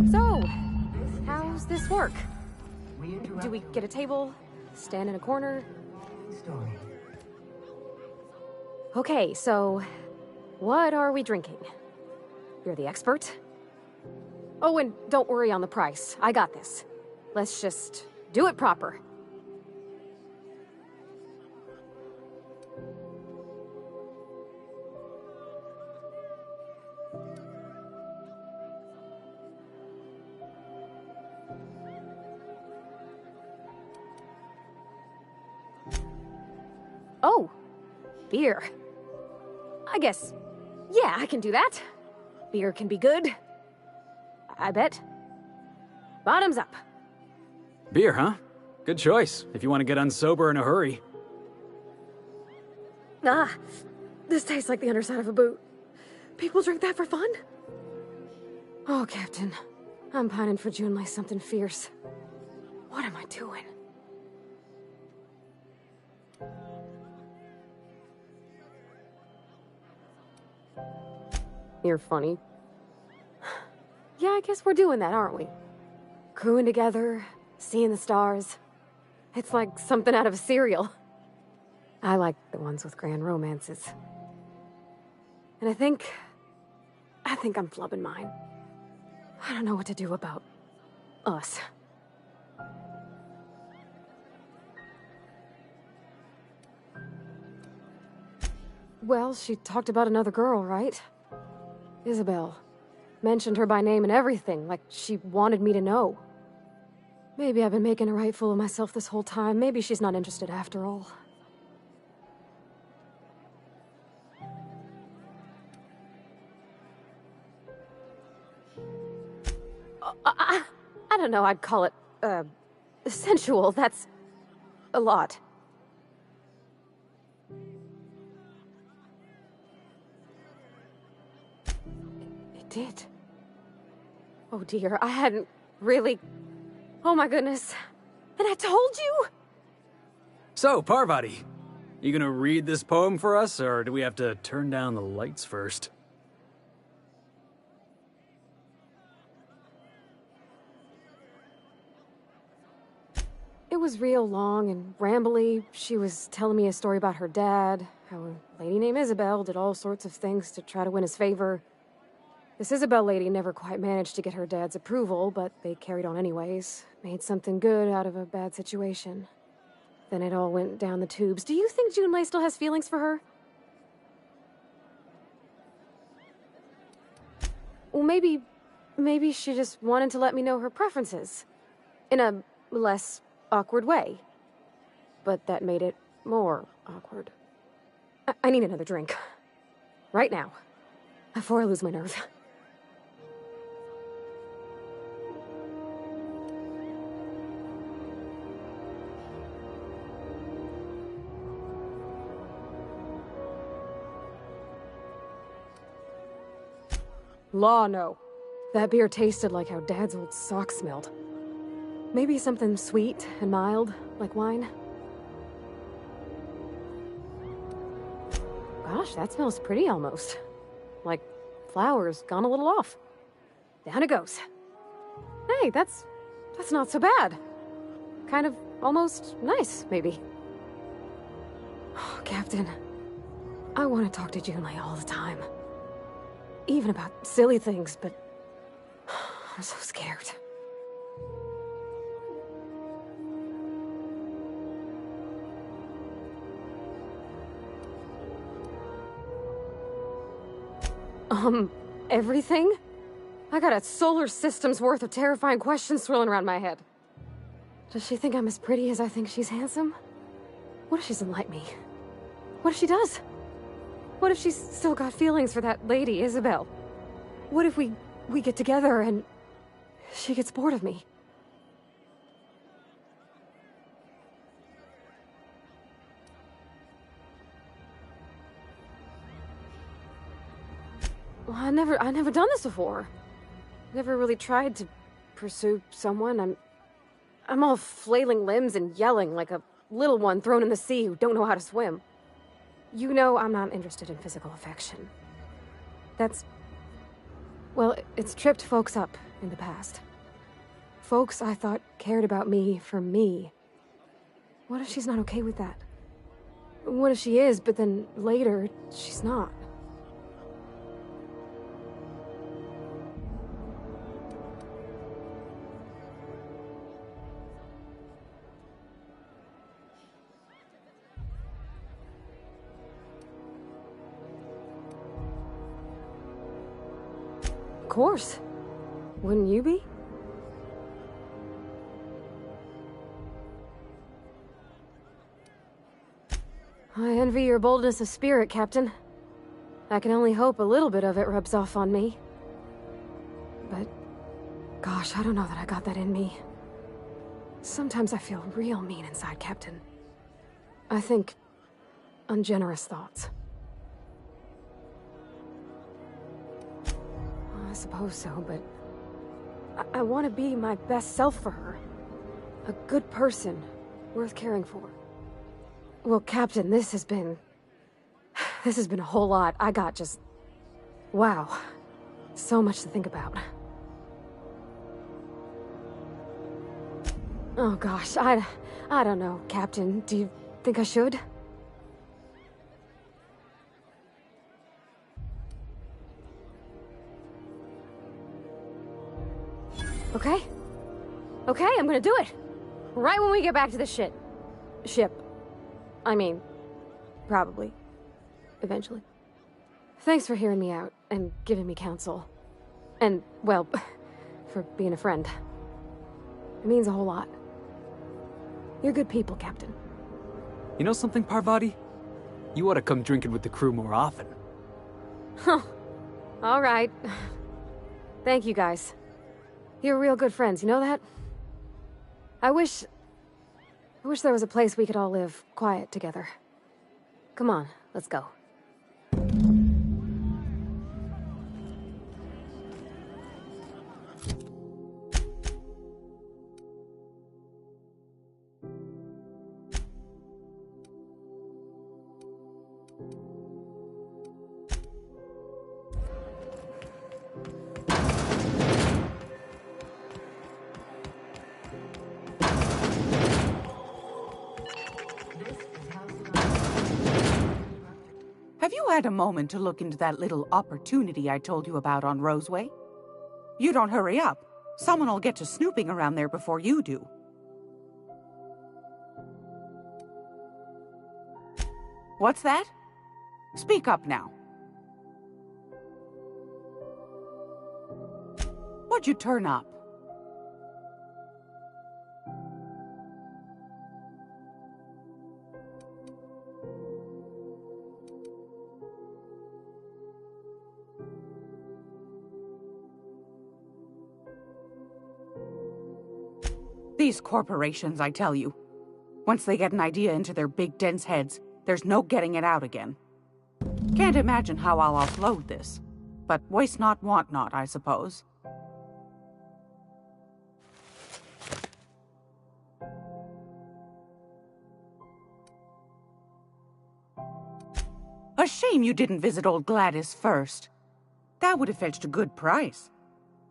So, how's this work? Do we get a table? Stand in a corner? Okay, so what are we drinking? You're the expert? Oh, and don't worry on the price. I got this. Let's just do it proper. Oh, beer. I guess, yeah, I can do that. Beer can be good. I bet. Bottoms up. Beer, huh? Good choice, if you want to get unsober in a hurry. Ah, this tastes like the underside of a boot. People drink that for fun? Oh, Captain. I'm pining for June like something fierce. What am I doing? You're funny. Yeah, I guess we're doing that, aren't we? Crewing together, seeing the stars. It's like something out of a serial. I like the ones with grand romances. And I think I'm flubbing mine. I don't know what to do about us. Well, she talked about another girl, right? Isabel. Mentioned her by name and everything, like she wanted me to know. Maybe I've been making a right fool of myself this whole time. Maybe she's not interested after all. I don't know, I'd call it, sensual. That's a lot. It did. Oh dear, I hadn't really... Oh my goodness. And I told you? So, Parvati, you gonna read this poem for us, or do we have to turn down the lights first? It was real long and rambly. She was telling me a story about her dad, how a lady named Isabel did all sorts of things to try to win his favor. This Isabel lady never quite managed to get her dad's approval, but they carried on anyways. Made something good out of a bad situation. Then it all went down the tubes. Do you think Junlei still has feelings for her? Well, maybe she just wanted to let me know her preferences. In a less awkward way. But that made it more awkward. I need another drink. Right now. Before I lose my nerve. Law, no. That beer tasted like how Dad's old socks smelled. Maybe something sweet and mild, like wine. Gosh, that smells pretty almost. Like flowers gone a little off. Down it goes. Hey, that's not so bad. Kind of almost nice, maybe. Oh, Captain, I want to talk to Junlei all the time. Even about silly things, but I'm so scared. Everything? I got a solar system's worth of terrifying questions swirling around my head. Does she think I'm as pretty as I think she's handsome? What if she doesn't like me? What if she does? What if she's still got feelings for that lady, Isabel? What if we get together and she gets bored of me? Well, I never done this before. Never really tried to pursue someone. I'm all flailing limbs and yelling like a little one thrown in the sea who don't know how to swim. You know I'm not interested in physical affection. Well, it's tripped folks up in the past. Folks I thought cared about me for me. What if she's not okay with that? What if she is, but then later, she's not? Of course. Wouldn't you be? I envy your boldness of spirit, Captain. I can only hope a little bit of it rubs off on me. But, gosh, I don't know that I got that in me. Sometimes I feel real mean inside, Captain. I think ungenerous thoughts. I suppose so, but I want to be my best self for her. A good person, worth caring for. Well, Captain, this has been a whole lot. I got just... wow. So much to think about. Oh gosh, I don't know, Captain. Do you think I should? Okay? Okay, I'm gonna do it! Right when we get back to the ship. I mean, probably. eventually. Thanks for hearing me out and giving me counsel. And, well, for being a friend. It means a whole lot. You're good people, Captain. You know something, Parvati? You ought to come drinking with the crew more often. Huh. All right. Thank you, guys. You're real good friends, you know that? I wish there was a place we could all live quiet together. Come on, let's go. Have you had a moment to look into that little opportunity I told you about on Roseway? You don't hurry up. Someone will get to snooping around there before you do. What's that? Speak up now. What'd you turn up? These corporations, I tell you. Once they get an idea into their big, dense heads, there's no getting it out again. Can't imagine how I'll offload this. But waste not, want not, I suppose. A shame you didn't visit old Gladys first. That would have fetched a good price.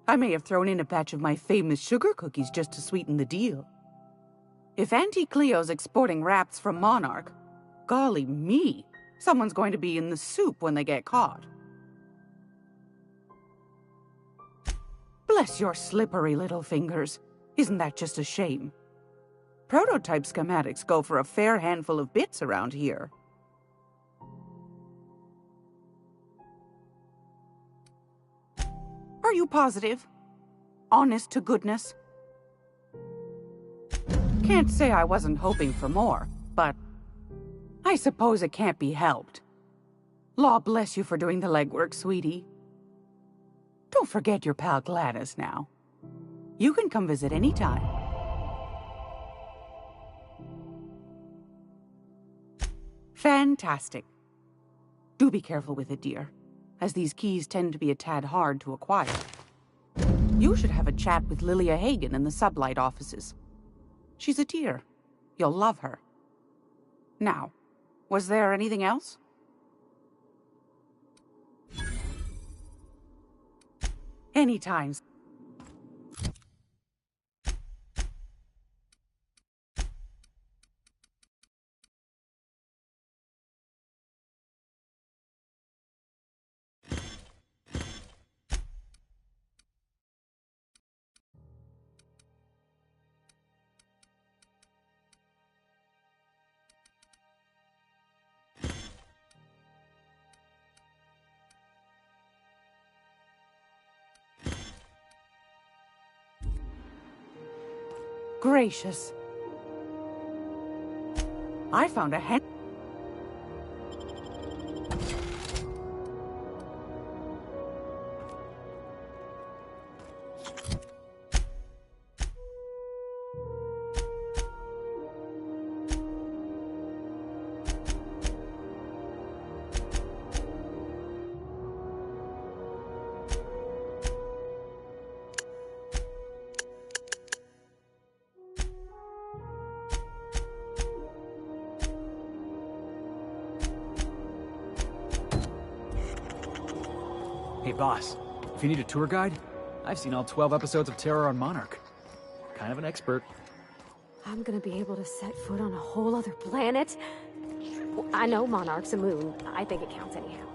I may have thrown in a batch of my famous sugar cookies just to sweeten the deal. If Auntie Cleo's exporting wraps from Monarch, golly me, someone's going to be in the soup when they get caught. Bless your slippery little fingers. Isn't that just a shame? Prototype schematics go for a fair handful of bits around here. Are you positive? Honest to goodness? Can't say I wasn't hoping for more, but I suppose it can't be helped. Law bless you for doing the legwork, sweetie. Don't forget your pal Gladys now. You can come visit anytime. Fantastic. Do be careful with it, dear, as these keys tend to be a tad hard to acquire. You should have a chat with Lilia Hagen in the Sublight offices. She's a dear. You'll love her. Now, was there anything else? Anytime. Gracious. I found a hen. Hey, boss. If you need a tour guide, I've seen all 12 episodes of Terror on Monarch. Kind of an expert. I'm gonna be able to set foot on a whole other planet? Well, I know Monarch's a moon. I think it counts anyhow.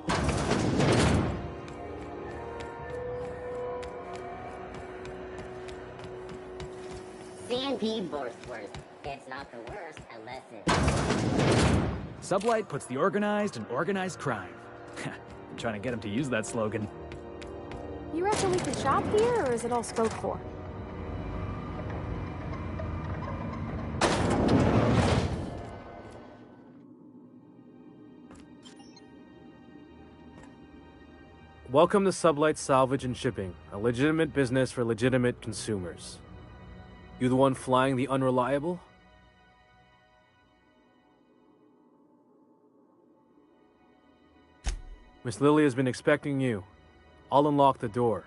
C&P Borstworth. It's not the worst unless it's... Sublight puts the organized in organized crime. Been trying to get him to use that slogan. You reckon we can shop here, or is it all spoke for? Welcome to Sublight Salvage and Shipping, a legitimate business for legitimate consumers. You the one flying the unreliable? Miss Lily has been expecting you. I'll unlock the door.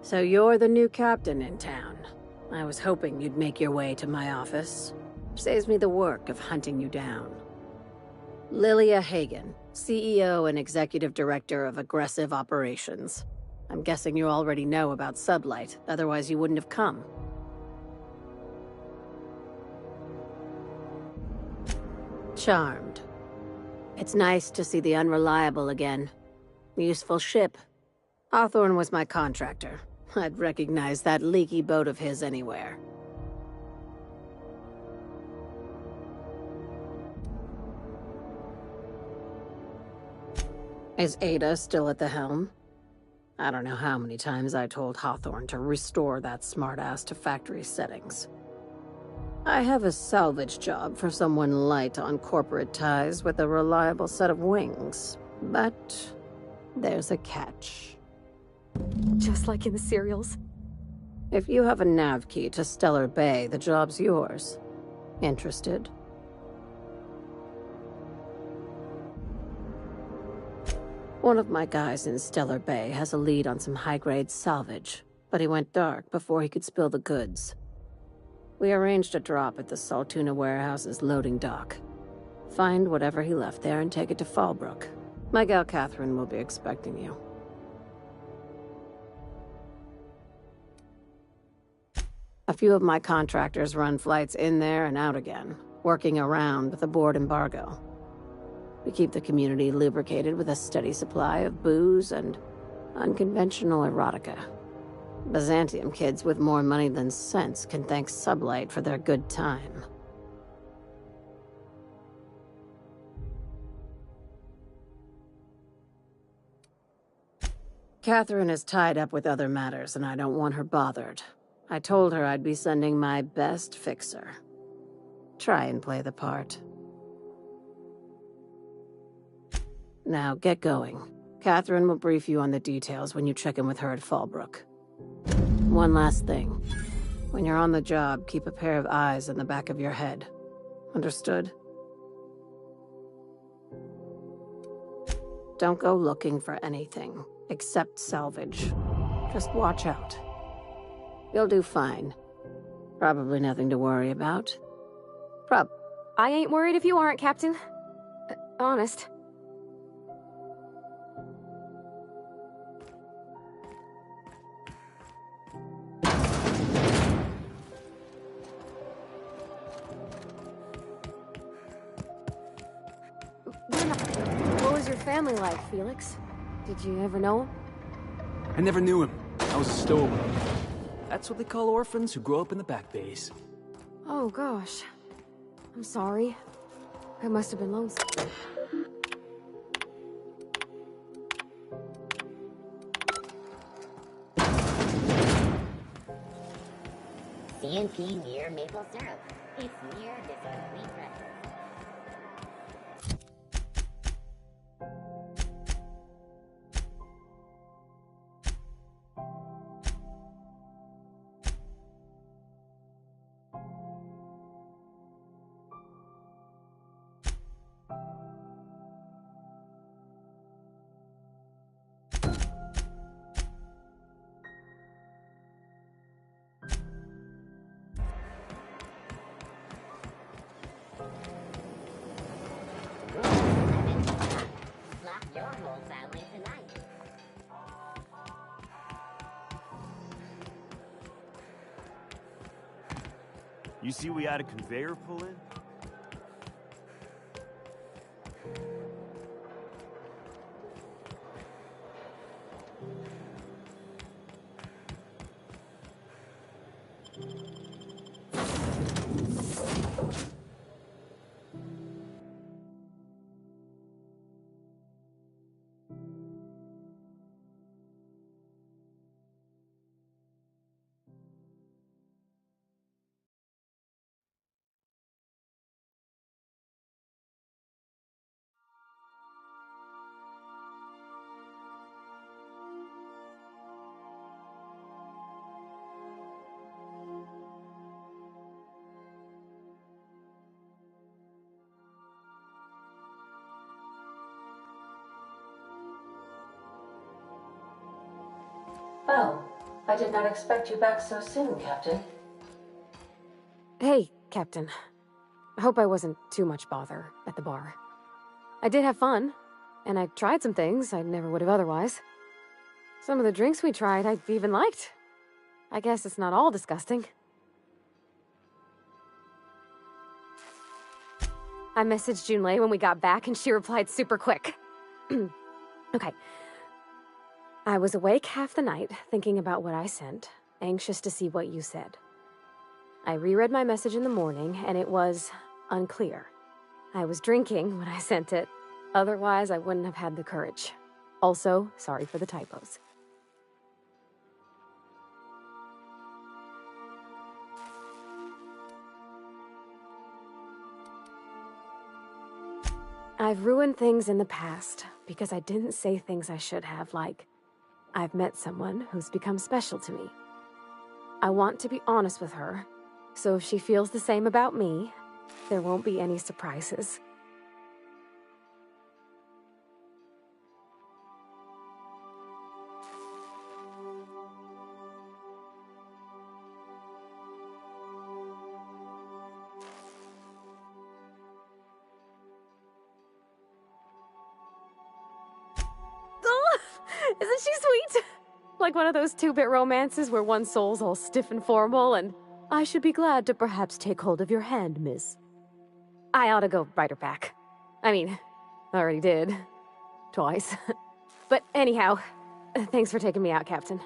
So you're the new captain in town. I was hoping you'd make your way to my office. Saves me the work of hunting you down. Lilia Hagen, CEO and Executive Director of Aggressive Operations. I'm guessing you already know about Sublight, otherwise you wouldn't have come. Charmed. It's nice to see the Unreliable again. Useful ship. Hawthorne was my contractor. I'd recognize that leaky boat of his anywhere. Is Ada still at the helm? I don't know how many times I told Hawthorne to restore that smartass to factory settings. I have a salvage job for someone light on corporate ties with a reliable set of wings, but there's a catch. Just like in the serials. If you have a nav key to Stellar Bay, the job's yours. Interested? One of my guys in Stellar Bay has a lead on some high-grade salvage, but he went dark before he could spill the goods. We arranged a drop at the Saltuna warehouse's loading dock. Find whatever he left there and take it to Fallbrook. My gal Catherine will be expecting you. A few of my contractors run flights in there and out again, working around the board embargo. We keep the community lubricated with a steady supply of booze and unconventional erotica. Byzantium kids with more money than sense can thank Sublight for their good time. Catherine is tied up with other matters, and I don't want her bothered. I told her I'd be sending my best fixer. Try and play the part. Now, get going. Catherine will brief you on the details when you check in with her at Fallbrook. One last thing. When you're on the job, keep a pair of eyes in the back of your head. Understood? Don't go looking for anything, except salvage. Just watch out. You'll do fine. Probably nothing to worry about. I ain't worried if you aren't, Captain. Honest. What was your family like, Felix? Did you ever know him? I never knew him. I was a stowaway. That's what they call orphans who grow up in the back bays. Oh, gosh. I'm sorry. I must have been lonesome. CNP near maple syrup. It's near this complete record. Your whole family tonight. You see we had a conveyor pull in? did not expect you back so soon, Captain. Hey, Captain. I hope I wasn't too much bother at the bar. I did have fun, and I tried some things I never would have otherwise. Some of the drinks we tried I even liked. I guess it's not all disgusting. I messaged Junlei when we got back, and she replied super quick. Okay. I was awake half the night, thinking about what I sent, anxious to see what you said. I reread my message in the morning, and it was unclear. I was drinking when I sent it. Otherwise, I wouldn't have had the courage. Also, sorry for the typos. I've ruined things in the past because I didn't say things I should have, like, I've met someone who's become special to me. I want to be honest with her, so if she feels the same about me, there won't be any surprises. Isn't she sweet? Like one of those two-bit romances where one soul's all stiff and formal and, I should be glad to perhaps take hold of your hand, miss. I ought to go write her back. I mean, I already did. Twice. But anyhow, thanks for taking me out, Captain.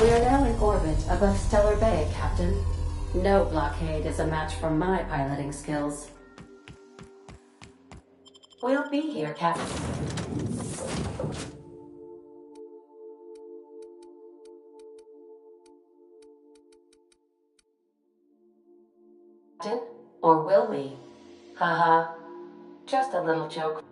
We are now in orbit above Stellar Bay, Captain. No blockade is a match for my piloting skills. We'll be here, Captain. Or will we? Haha. Just a little joke.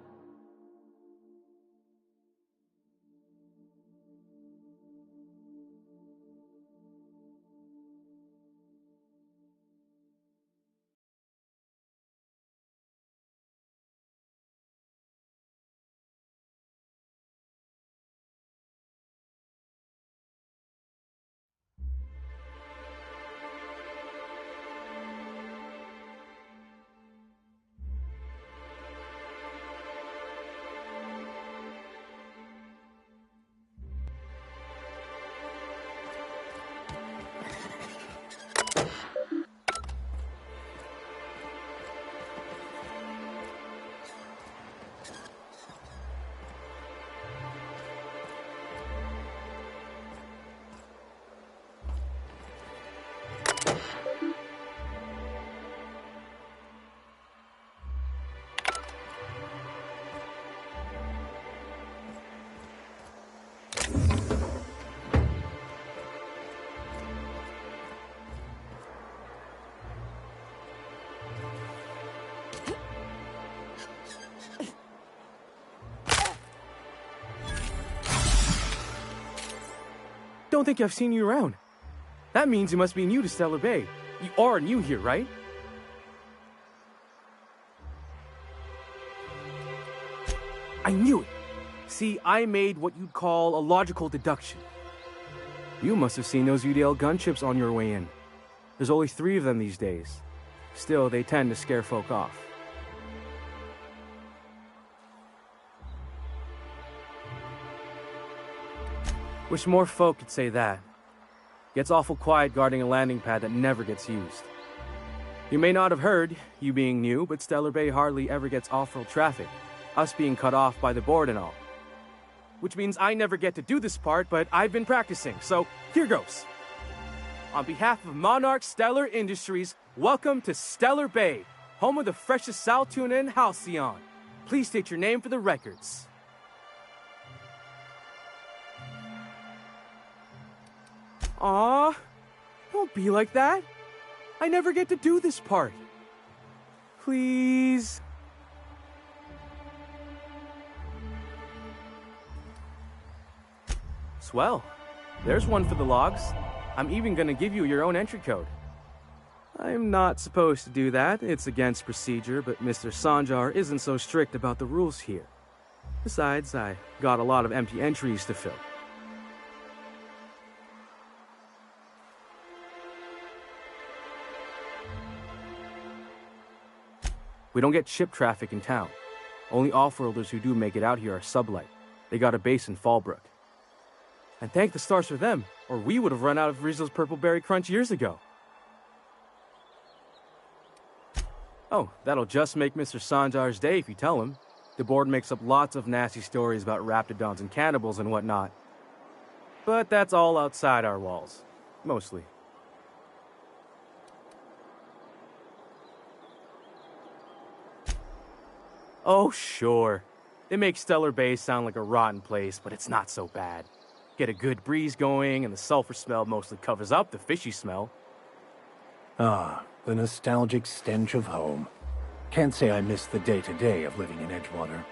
Don't think I've seen you around. That means you must be new to Stellar Bay. You are new here, right? I knew it. See, I made what you'd call a logical deduction. You must have seen those UDL gunships on your way in. There's only 3 of them these days. Still, they tend to scare folk off. Wish more folk could say that. Gets awful quiet guarding a landing pad that never gets used. You may not have heard, you being new, but Stellar Bay hardly ever gets off-road traffic, us being cut off by the board and all. Which means I never get to do this part, but I've been practicing, so here goes. On behalf of Monarch Stellar Industries, welcome to Stellar Bay, home of the freshest sal tuna in Halcyon. Please state your name for the records. Aw, don't be like that. I never get to do this part. Please. Swell. There's one for the logs. I'm even gonna give you your own entry code. I'm not supposed to do that. It's against procedure, but Mr. Sanjar isn't so strict about the rules here. Besides, I got a lot of empty entries to fill. We don't get ship traffic in town. Only off-worlders who do make it out here are sublight. They got a base in Fallbrook. And thank the stars for them, or we would have run out of Rizzo's Purple Berry Crunch years ago. Oh, that'll just make Mr. Sanjar's day if you tell him. The board makes up lots of nasty stories about raptidons and cannibals and whatnot. But that's all outside our walls. Mostly. Oh, sure. They make Stellar Bay sound like a rotten place, but it's not so bad. Get a good breeze going, and the sulfur smell mostly covers up the fishy smell. Ah, the nostalgic stench of home. Can't say I miss the day-to-day of living in Edgewater.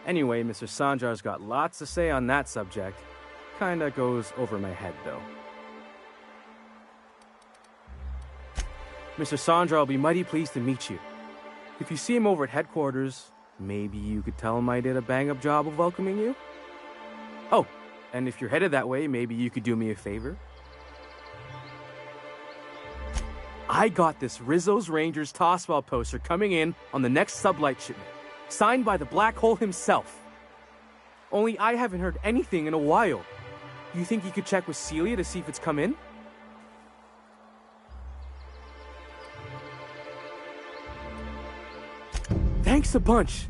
Anyway, Mr. Sanjar's got lots to say on that subject. Kinda goes over my head, though. Mr. Sanjar will be mighty pleased to meet you. If you see him over at headquarters, maybe you could tell him I did a bang-up job of welcoming you? Oh, and if you're headed that way, maybe you could do me a favor? I got this Rizzo's Rangers Tossball poster coming in on the next sublight shipment, signed by the Black Hole himself. Only I haven't heard anything in a while. You think you could check with Celia to see if it's come in? Thanks a bunch.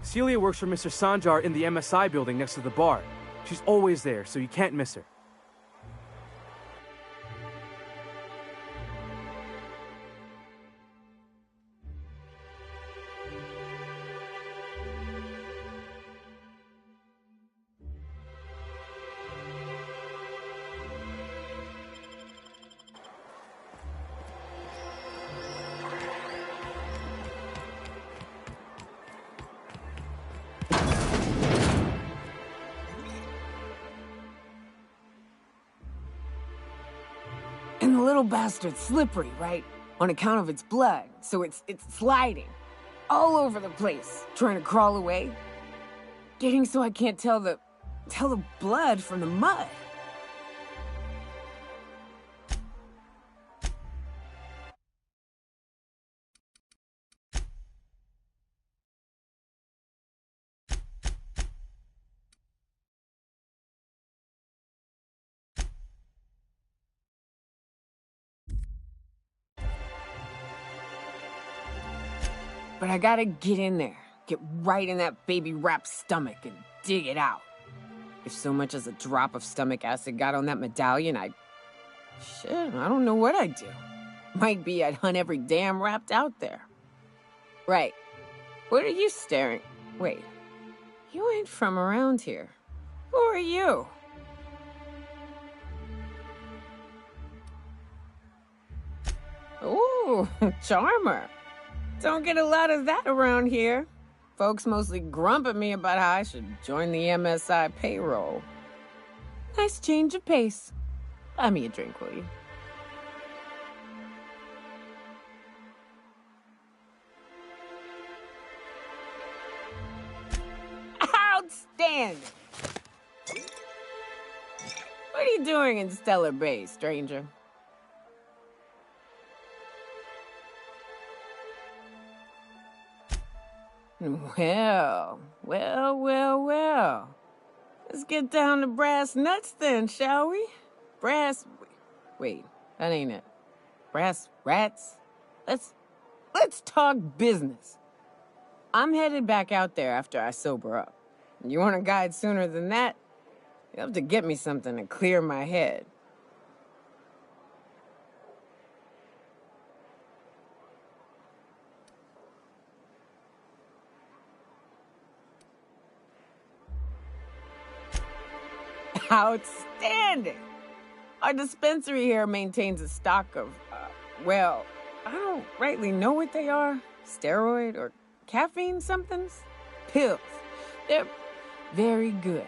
Celia works for Mr. Sanjar in the MSI building next to the bar. She's always there, so you can't miss her. And the little bastard's slippery, right? On account of its blood, so it's sliding all over the place, trying to crawl away. Getting so I can't tell the blood from the mud. But I gotta get in there, get right in that baby rap's stomach and dig it out. If so much as a drop of stomach acid got on that medallion, shit, I don't know what I'd do. Might be I'd hunt every damn Rapt out there. Right. What are you staring? Wait. You ain't from around here. Who are you? Ooh, charmer. Don't get a lot of that around here. Folks mostly grump at me about how I should join the MSI payroll. Nice change of pace. Buy me a drink, will you? Outstanding! What are you doing in Stellar Bay, stranger? Well. Let's get down to brass nuts then, shall we? Wait, that ain't it. Brass rats? Let's talk business. I'm headed back out there after I sober up. You want a guide sooner than that? You'll have to get me something to clear my head. Outstanding! Our dispensary here maintains a stock of, well, I don't rightly know what they are. Steroid or caffeine somethings? Pills. They're very good.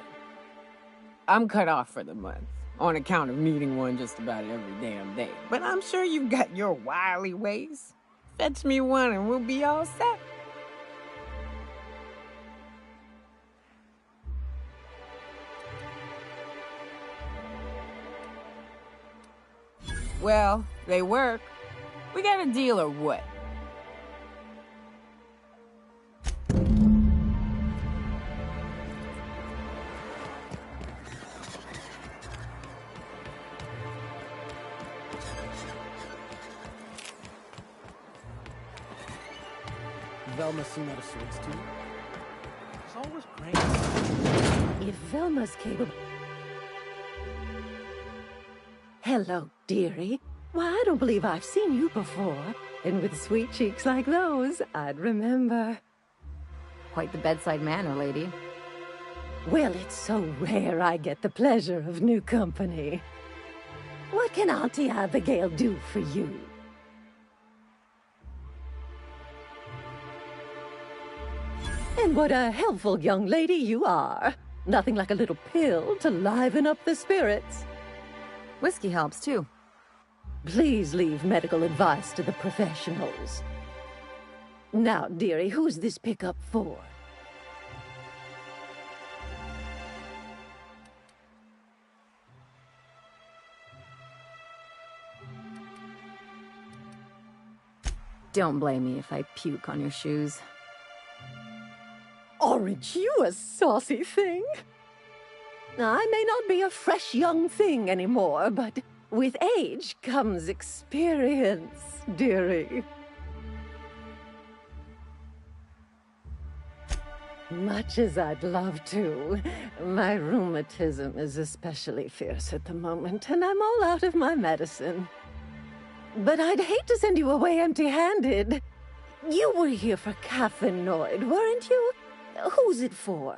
I'm cut off for the month, on account of needing one just about every damn day. But I'm sure you've got your wily ways. Fetch me one and we'll be all set. Well, they work. We got a deal or what? Velma seen out of sorts too? It's always great. If Velma's capable... Hello, dearie. Why, I don't believe I've seen you before. And with sweet cheeks like those, I'd remember. Quite the bedside manner, lady. Well, it's so rare I get the pleasure of new company. What can Auntie Abigail do for you? And what a helpful young lady you are. Nothing like a little pill to liven up the spirits. Whiskey helps, too. Please leave medical advice to the professionals. Now, dearie, who's this pickup for? Don't blame me if I puke on your shoes. Aren't you a saucy thing? I may not be a fresh young thing anymore, but with age comes experience, dearie. Much as I'd love to, my rheumatism is especially fierce at the moment, and I'm all out of my medicine. But I'd hate to send you away empty-handed. You were here for Caffeinoid, weren't you? Who's it for?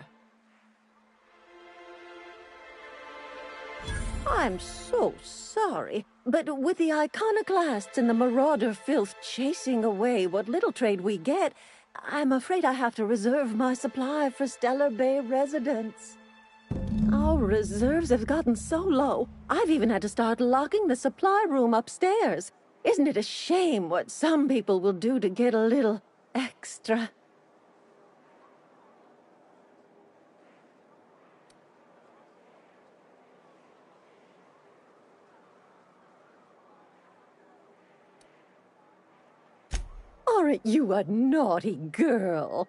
I'm so sorry, but with the iconoclasts and the marauder filth chasing away what little trade we get, I'm afraid I have to reserve my supply for Stellar Bay residents. Au reserves have gotten so low, I've even had to start locking the supply room upstairs. Isn't it a shame what some people will do to get a little extra? Aren't you a naughty girl?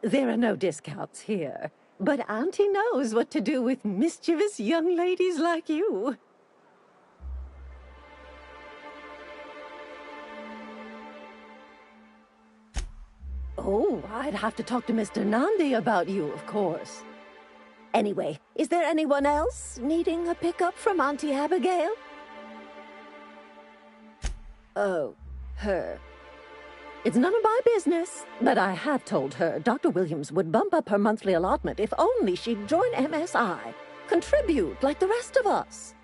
There are no discounts here, but Auntie knows what to do with mischievous young ladies like you. Oh, I'd have to talk to Mr. Nandi about you, of course. Anyway, is there anyone else needing a pickup from Auntie Abigail? Oh, her. It's none of my business, but I have told her Dr. Williams would bump up her monthly allotment if only she'd join MSI, contribute like the rest of us.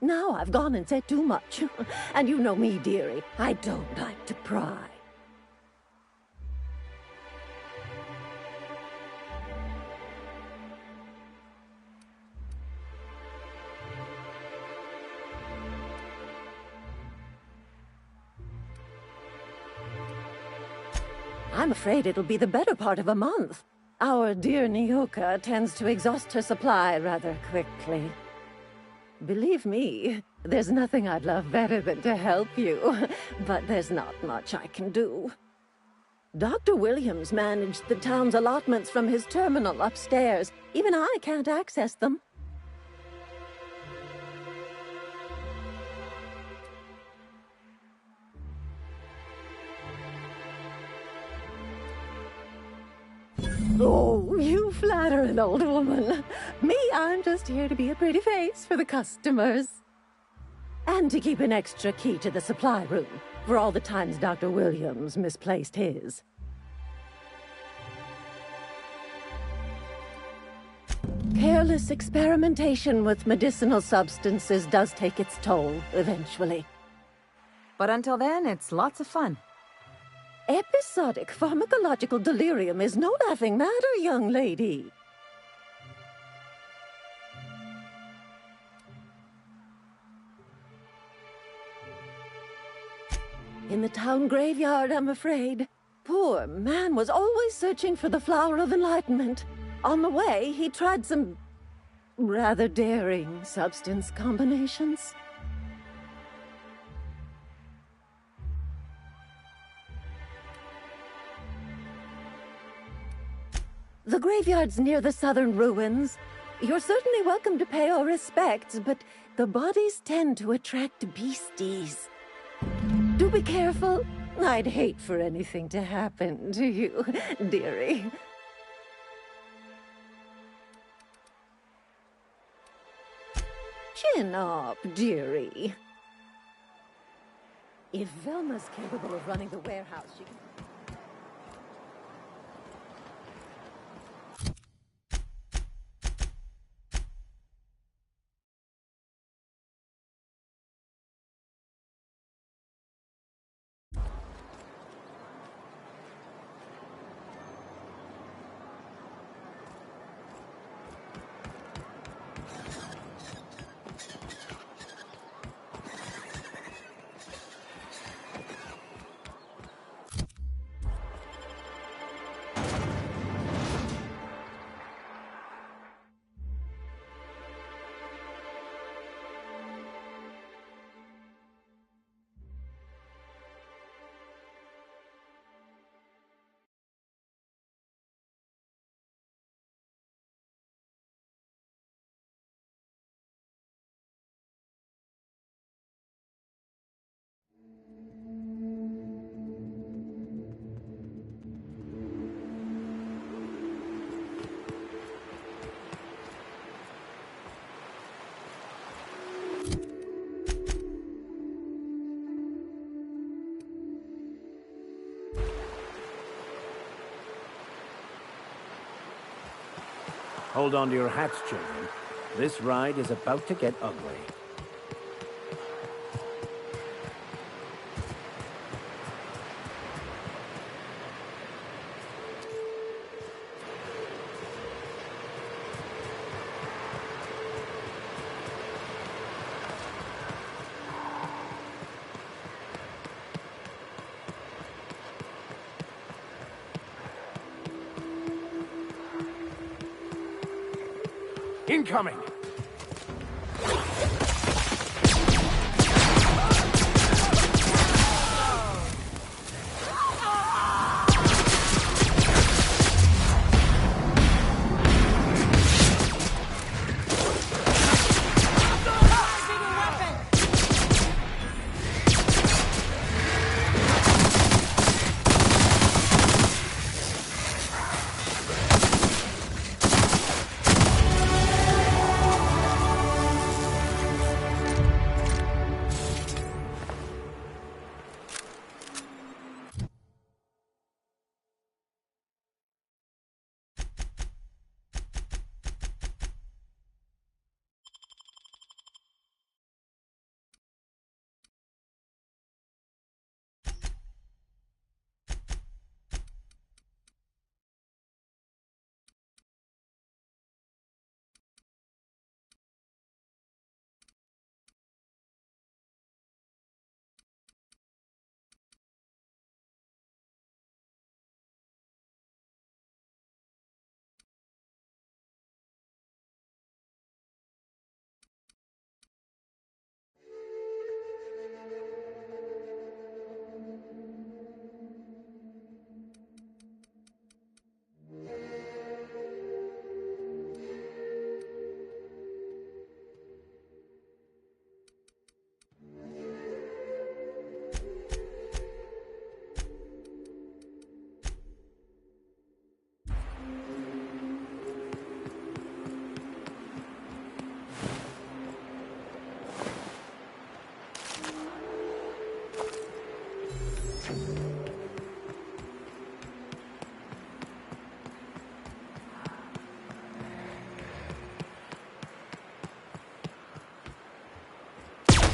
Now I've gone and said too much, and you know me, dearie, I don't like to pry. I'm afraid it'll be the better part of a month. Our dear Nyoka tends to exhaust her supply rather quickly. Believe me, there's nothing I'd love better than to help you, but there's not much I can do. Dr. Williams managed the town's allotments from his terminal upstairs. Even I can't access them. Oh, you flatter an old woman. Me, I'm just here to be a pretty face for the customers. And to keep an extra key to the supply room, for all the times Dr. Williams misplaced his. Careless experimentation with medicinal substances does take its toll, eventually. But until then, it's lots of fun. Episodic pharmacological delirium is no laughing matter, young lady. In the town graveyard, I'm afraid. Poor man was always searching for the flower of enlightenment. On the way, he tried some rather daring substance combinations. The graveyard's near the southern ruins. You're certainly welcome to pay our respects, but the bodies tend to attract beasties. Do be careful. I'd hate for anything to happen to you, dearie. Chin up, dearie. If Velma's capable of running the warehouse, she can... Hold on to your hats, children. This ride is about to get ugly. Incoming!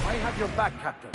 I have your back, Captain.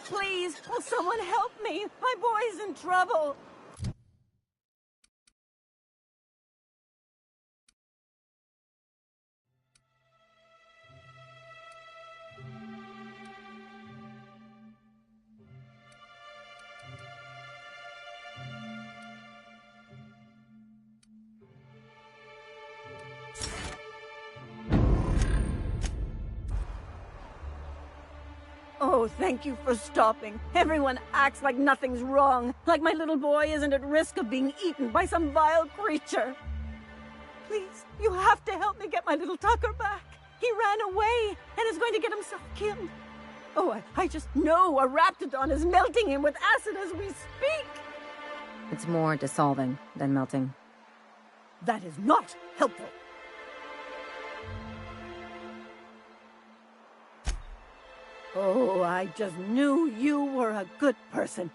Please, will someone help me? My boy's in trouble. Oh, thank you for stopping. Everyone acts like nothing's wrong, like my little boy isn't at risk of being eaten by some vile creature. Please, you have to help me get my little Tucker back. He ran away and is going to get himself killed. Oh, I just know a raptidon is melting him with acid as we speak! It's more dissolving than melting. That is not helpful. Oh, I just knew you were a good person.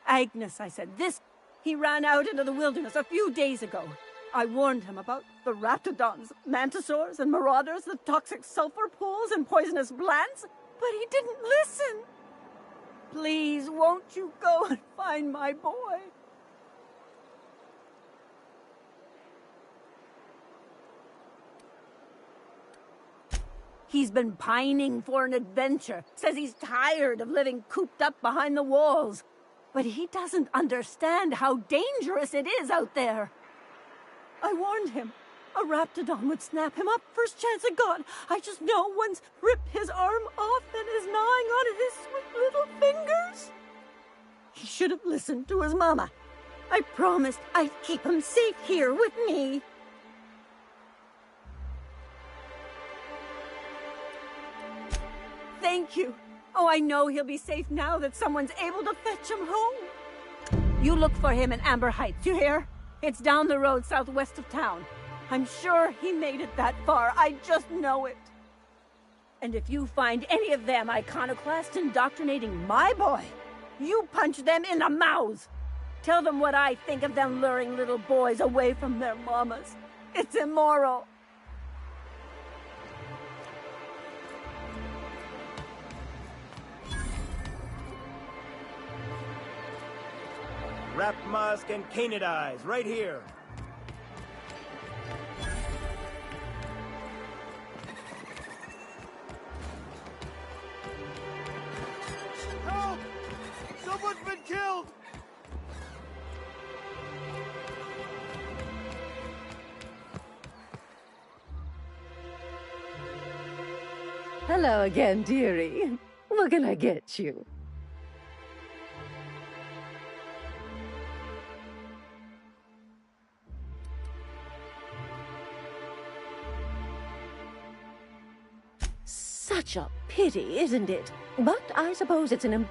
Agnes, I said this. He ran out into the wilderness a few days ago. I warned him about the raptidons, mantisaurs, and marauders, the toxic sulfur pools, and poisonous plants, but he didn't listen. Please, won't you go and find my boy? He's been pining for an adventure. Says he's tired of living cooped up behind the walls. But he doesn't understand how dangerous it is out there. I warned him. A raptidon would snap him up first chance it got. I just know one's ripped his arm off and is gnawing on his sweet little fingers. He should have listened to his mama. I promised I'd keep him safe here with me. Thank you. Oh, I know he'll be safe now that someone's able to fetch him home. You look for him in Amber Heights, you hear? It's down the road southwest of town. I'm sure he made it that far. I just know it. And if you find any of them iconoclasts indoctrinating my boy, you punch them in the mouths. Tell them what I think of them luring little boys away from their mamas. It's immoral. Wrap Musk and Canadize, right here. Help! Someone's been killed! Hello again, dearie. What can I get you? Such a pity, isn't it? But I suppose it's an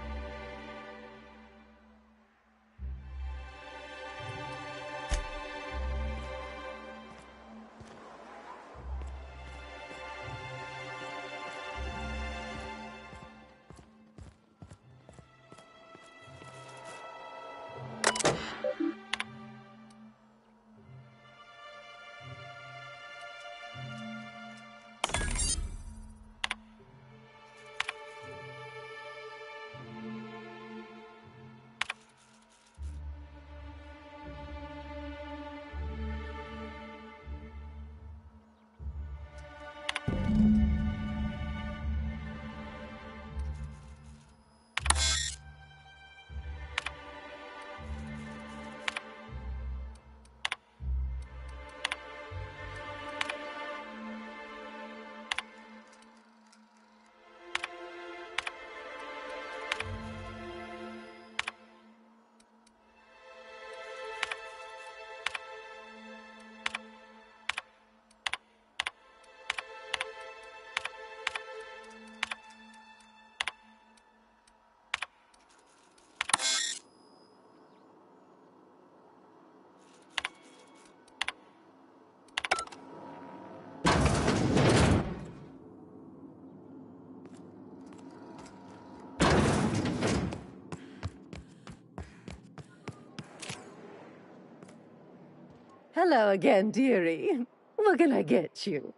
Hello again, dearie. What can I get you?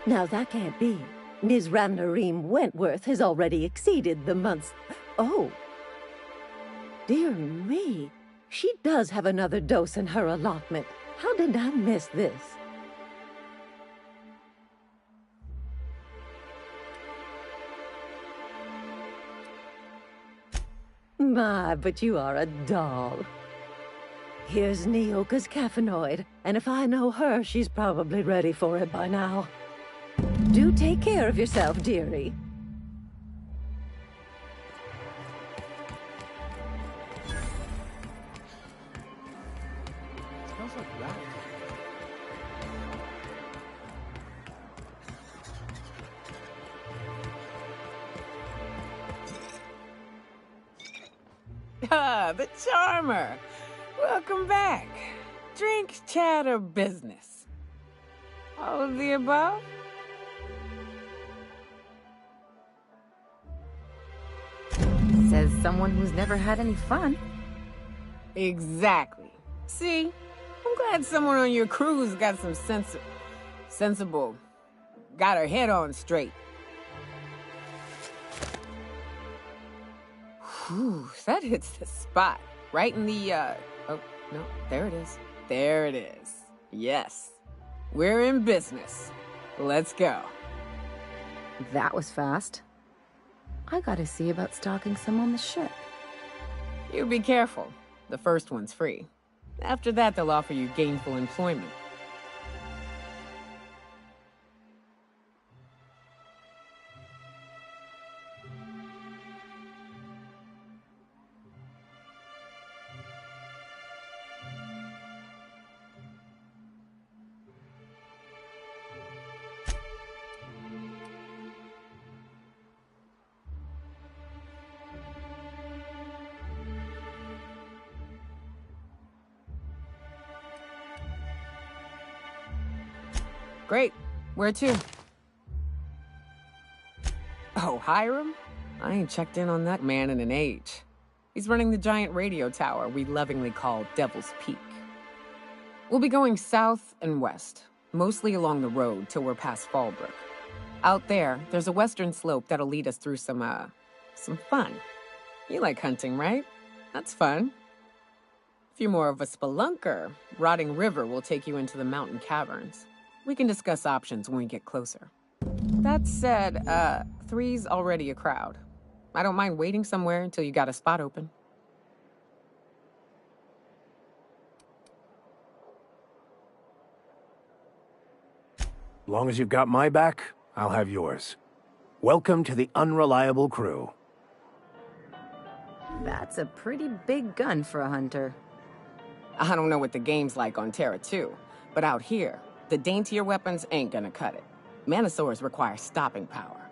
Now that can't be. Ms. Ramnareem Wentworth has already exceeded the month's... Oh. Dear me. She does have another dose in her allotment. How did I miss this? My, but you are a doll. Here's Neoka's caffeinoid, and if I know her, she's probably ready for it by now. Do take care of yourself, dearie. Ah, the charmer. Welcome back. Drink, chat, or business? All of the above? Says someone who's never had any fun. Exactly. See? I'm glad someone on your crew's got some sensible. Got her head on straight. Whew, that hits the spot. Right in the, oh, no, there it is. There it is. Yes. We're in business. Let's go. That was fast. I gotta see about stalking some on the ship. You be careful. The first one's free. After that, they'll offer you gainful employment. Great. Where to? Oh, Hiram? I ain't checked in on that man in an age. He's running the giant radio tower we lovingly call Devil's Peak. We'll be going south and west, mostly along the road till we're past Fallbrook. Out there's a western slope that'll lead us through some fun. You like hunting, right? That's fun. If you're more of a spelunker, Rotting River will take you into the mountain caverns. We can discuss options when we get closer. That said, 3's already a crowd. I don't mind waiting somewhere until you got a spot open. Long as you've got my back, I'll have yours. Welcome to the Unreliable Crew. That's a pretty big gun for a hunter. I don't know what the game's like on Terra 2, but out here, the daintier weapons ain't gonna cut it. Manosaurs require stopping power.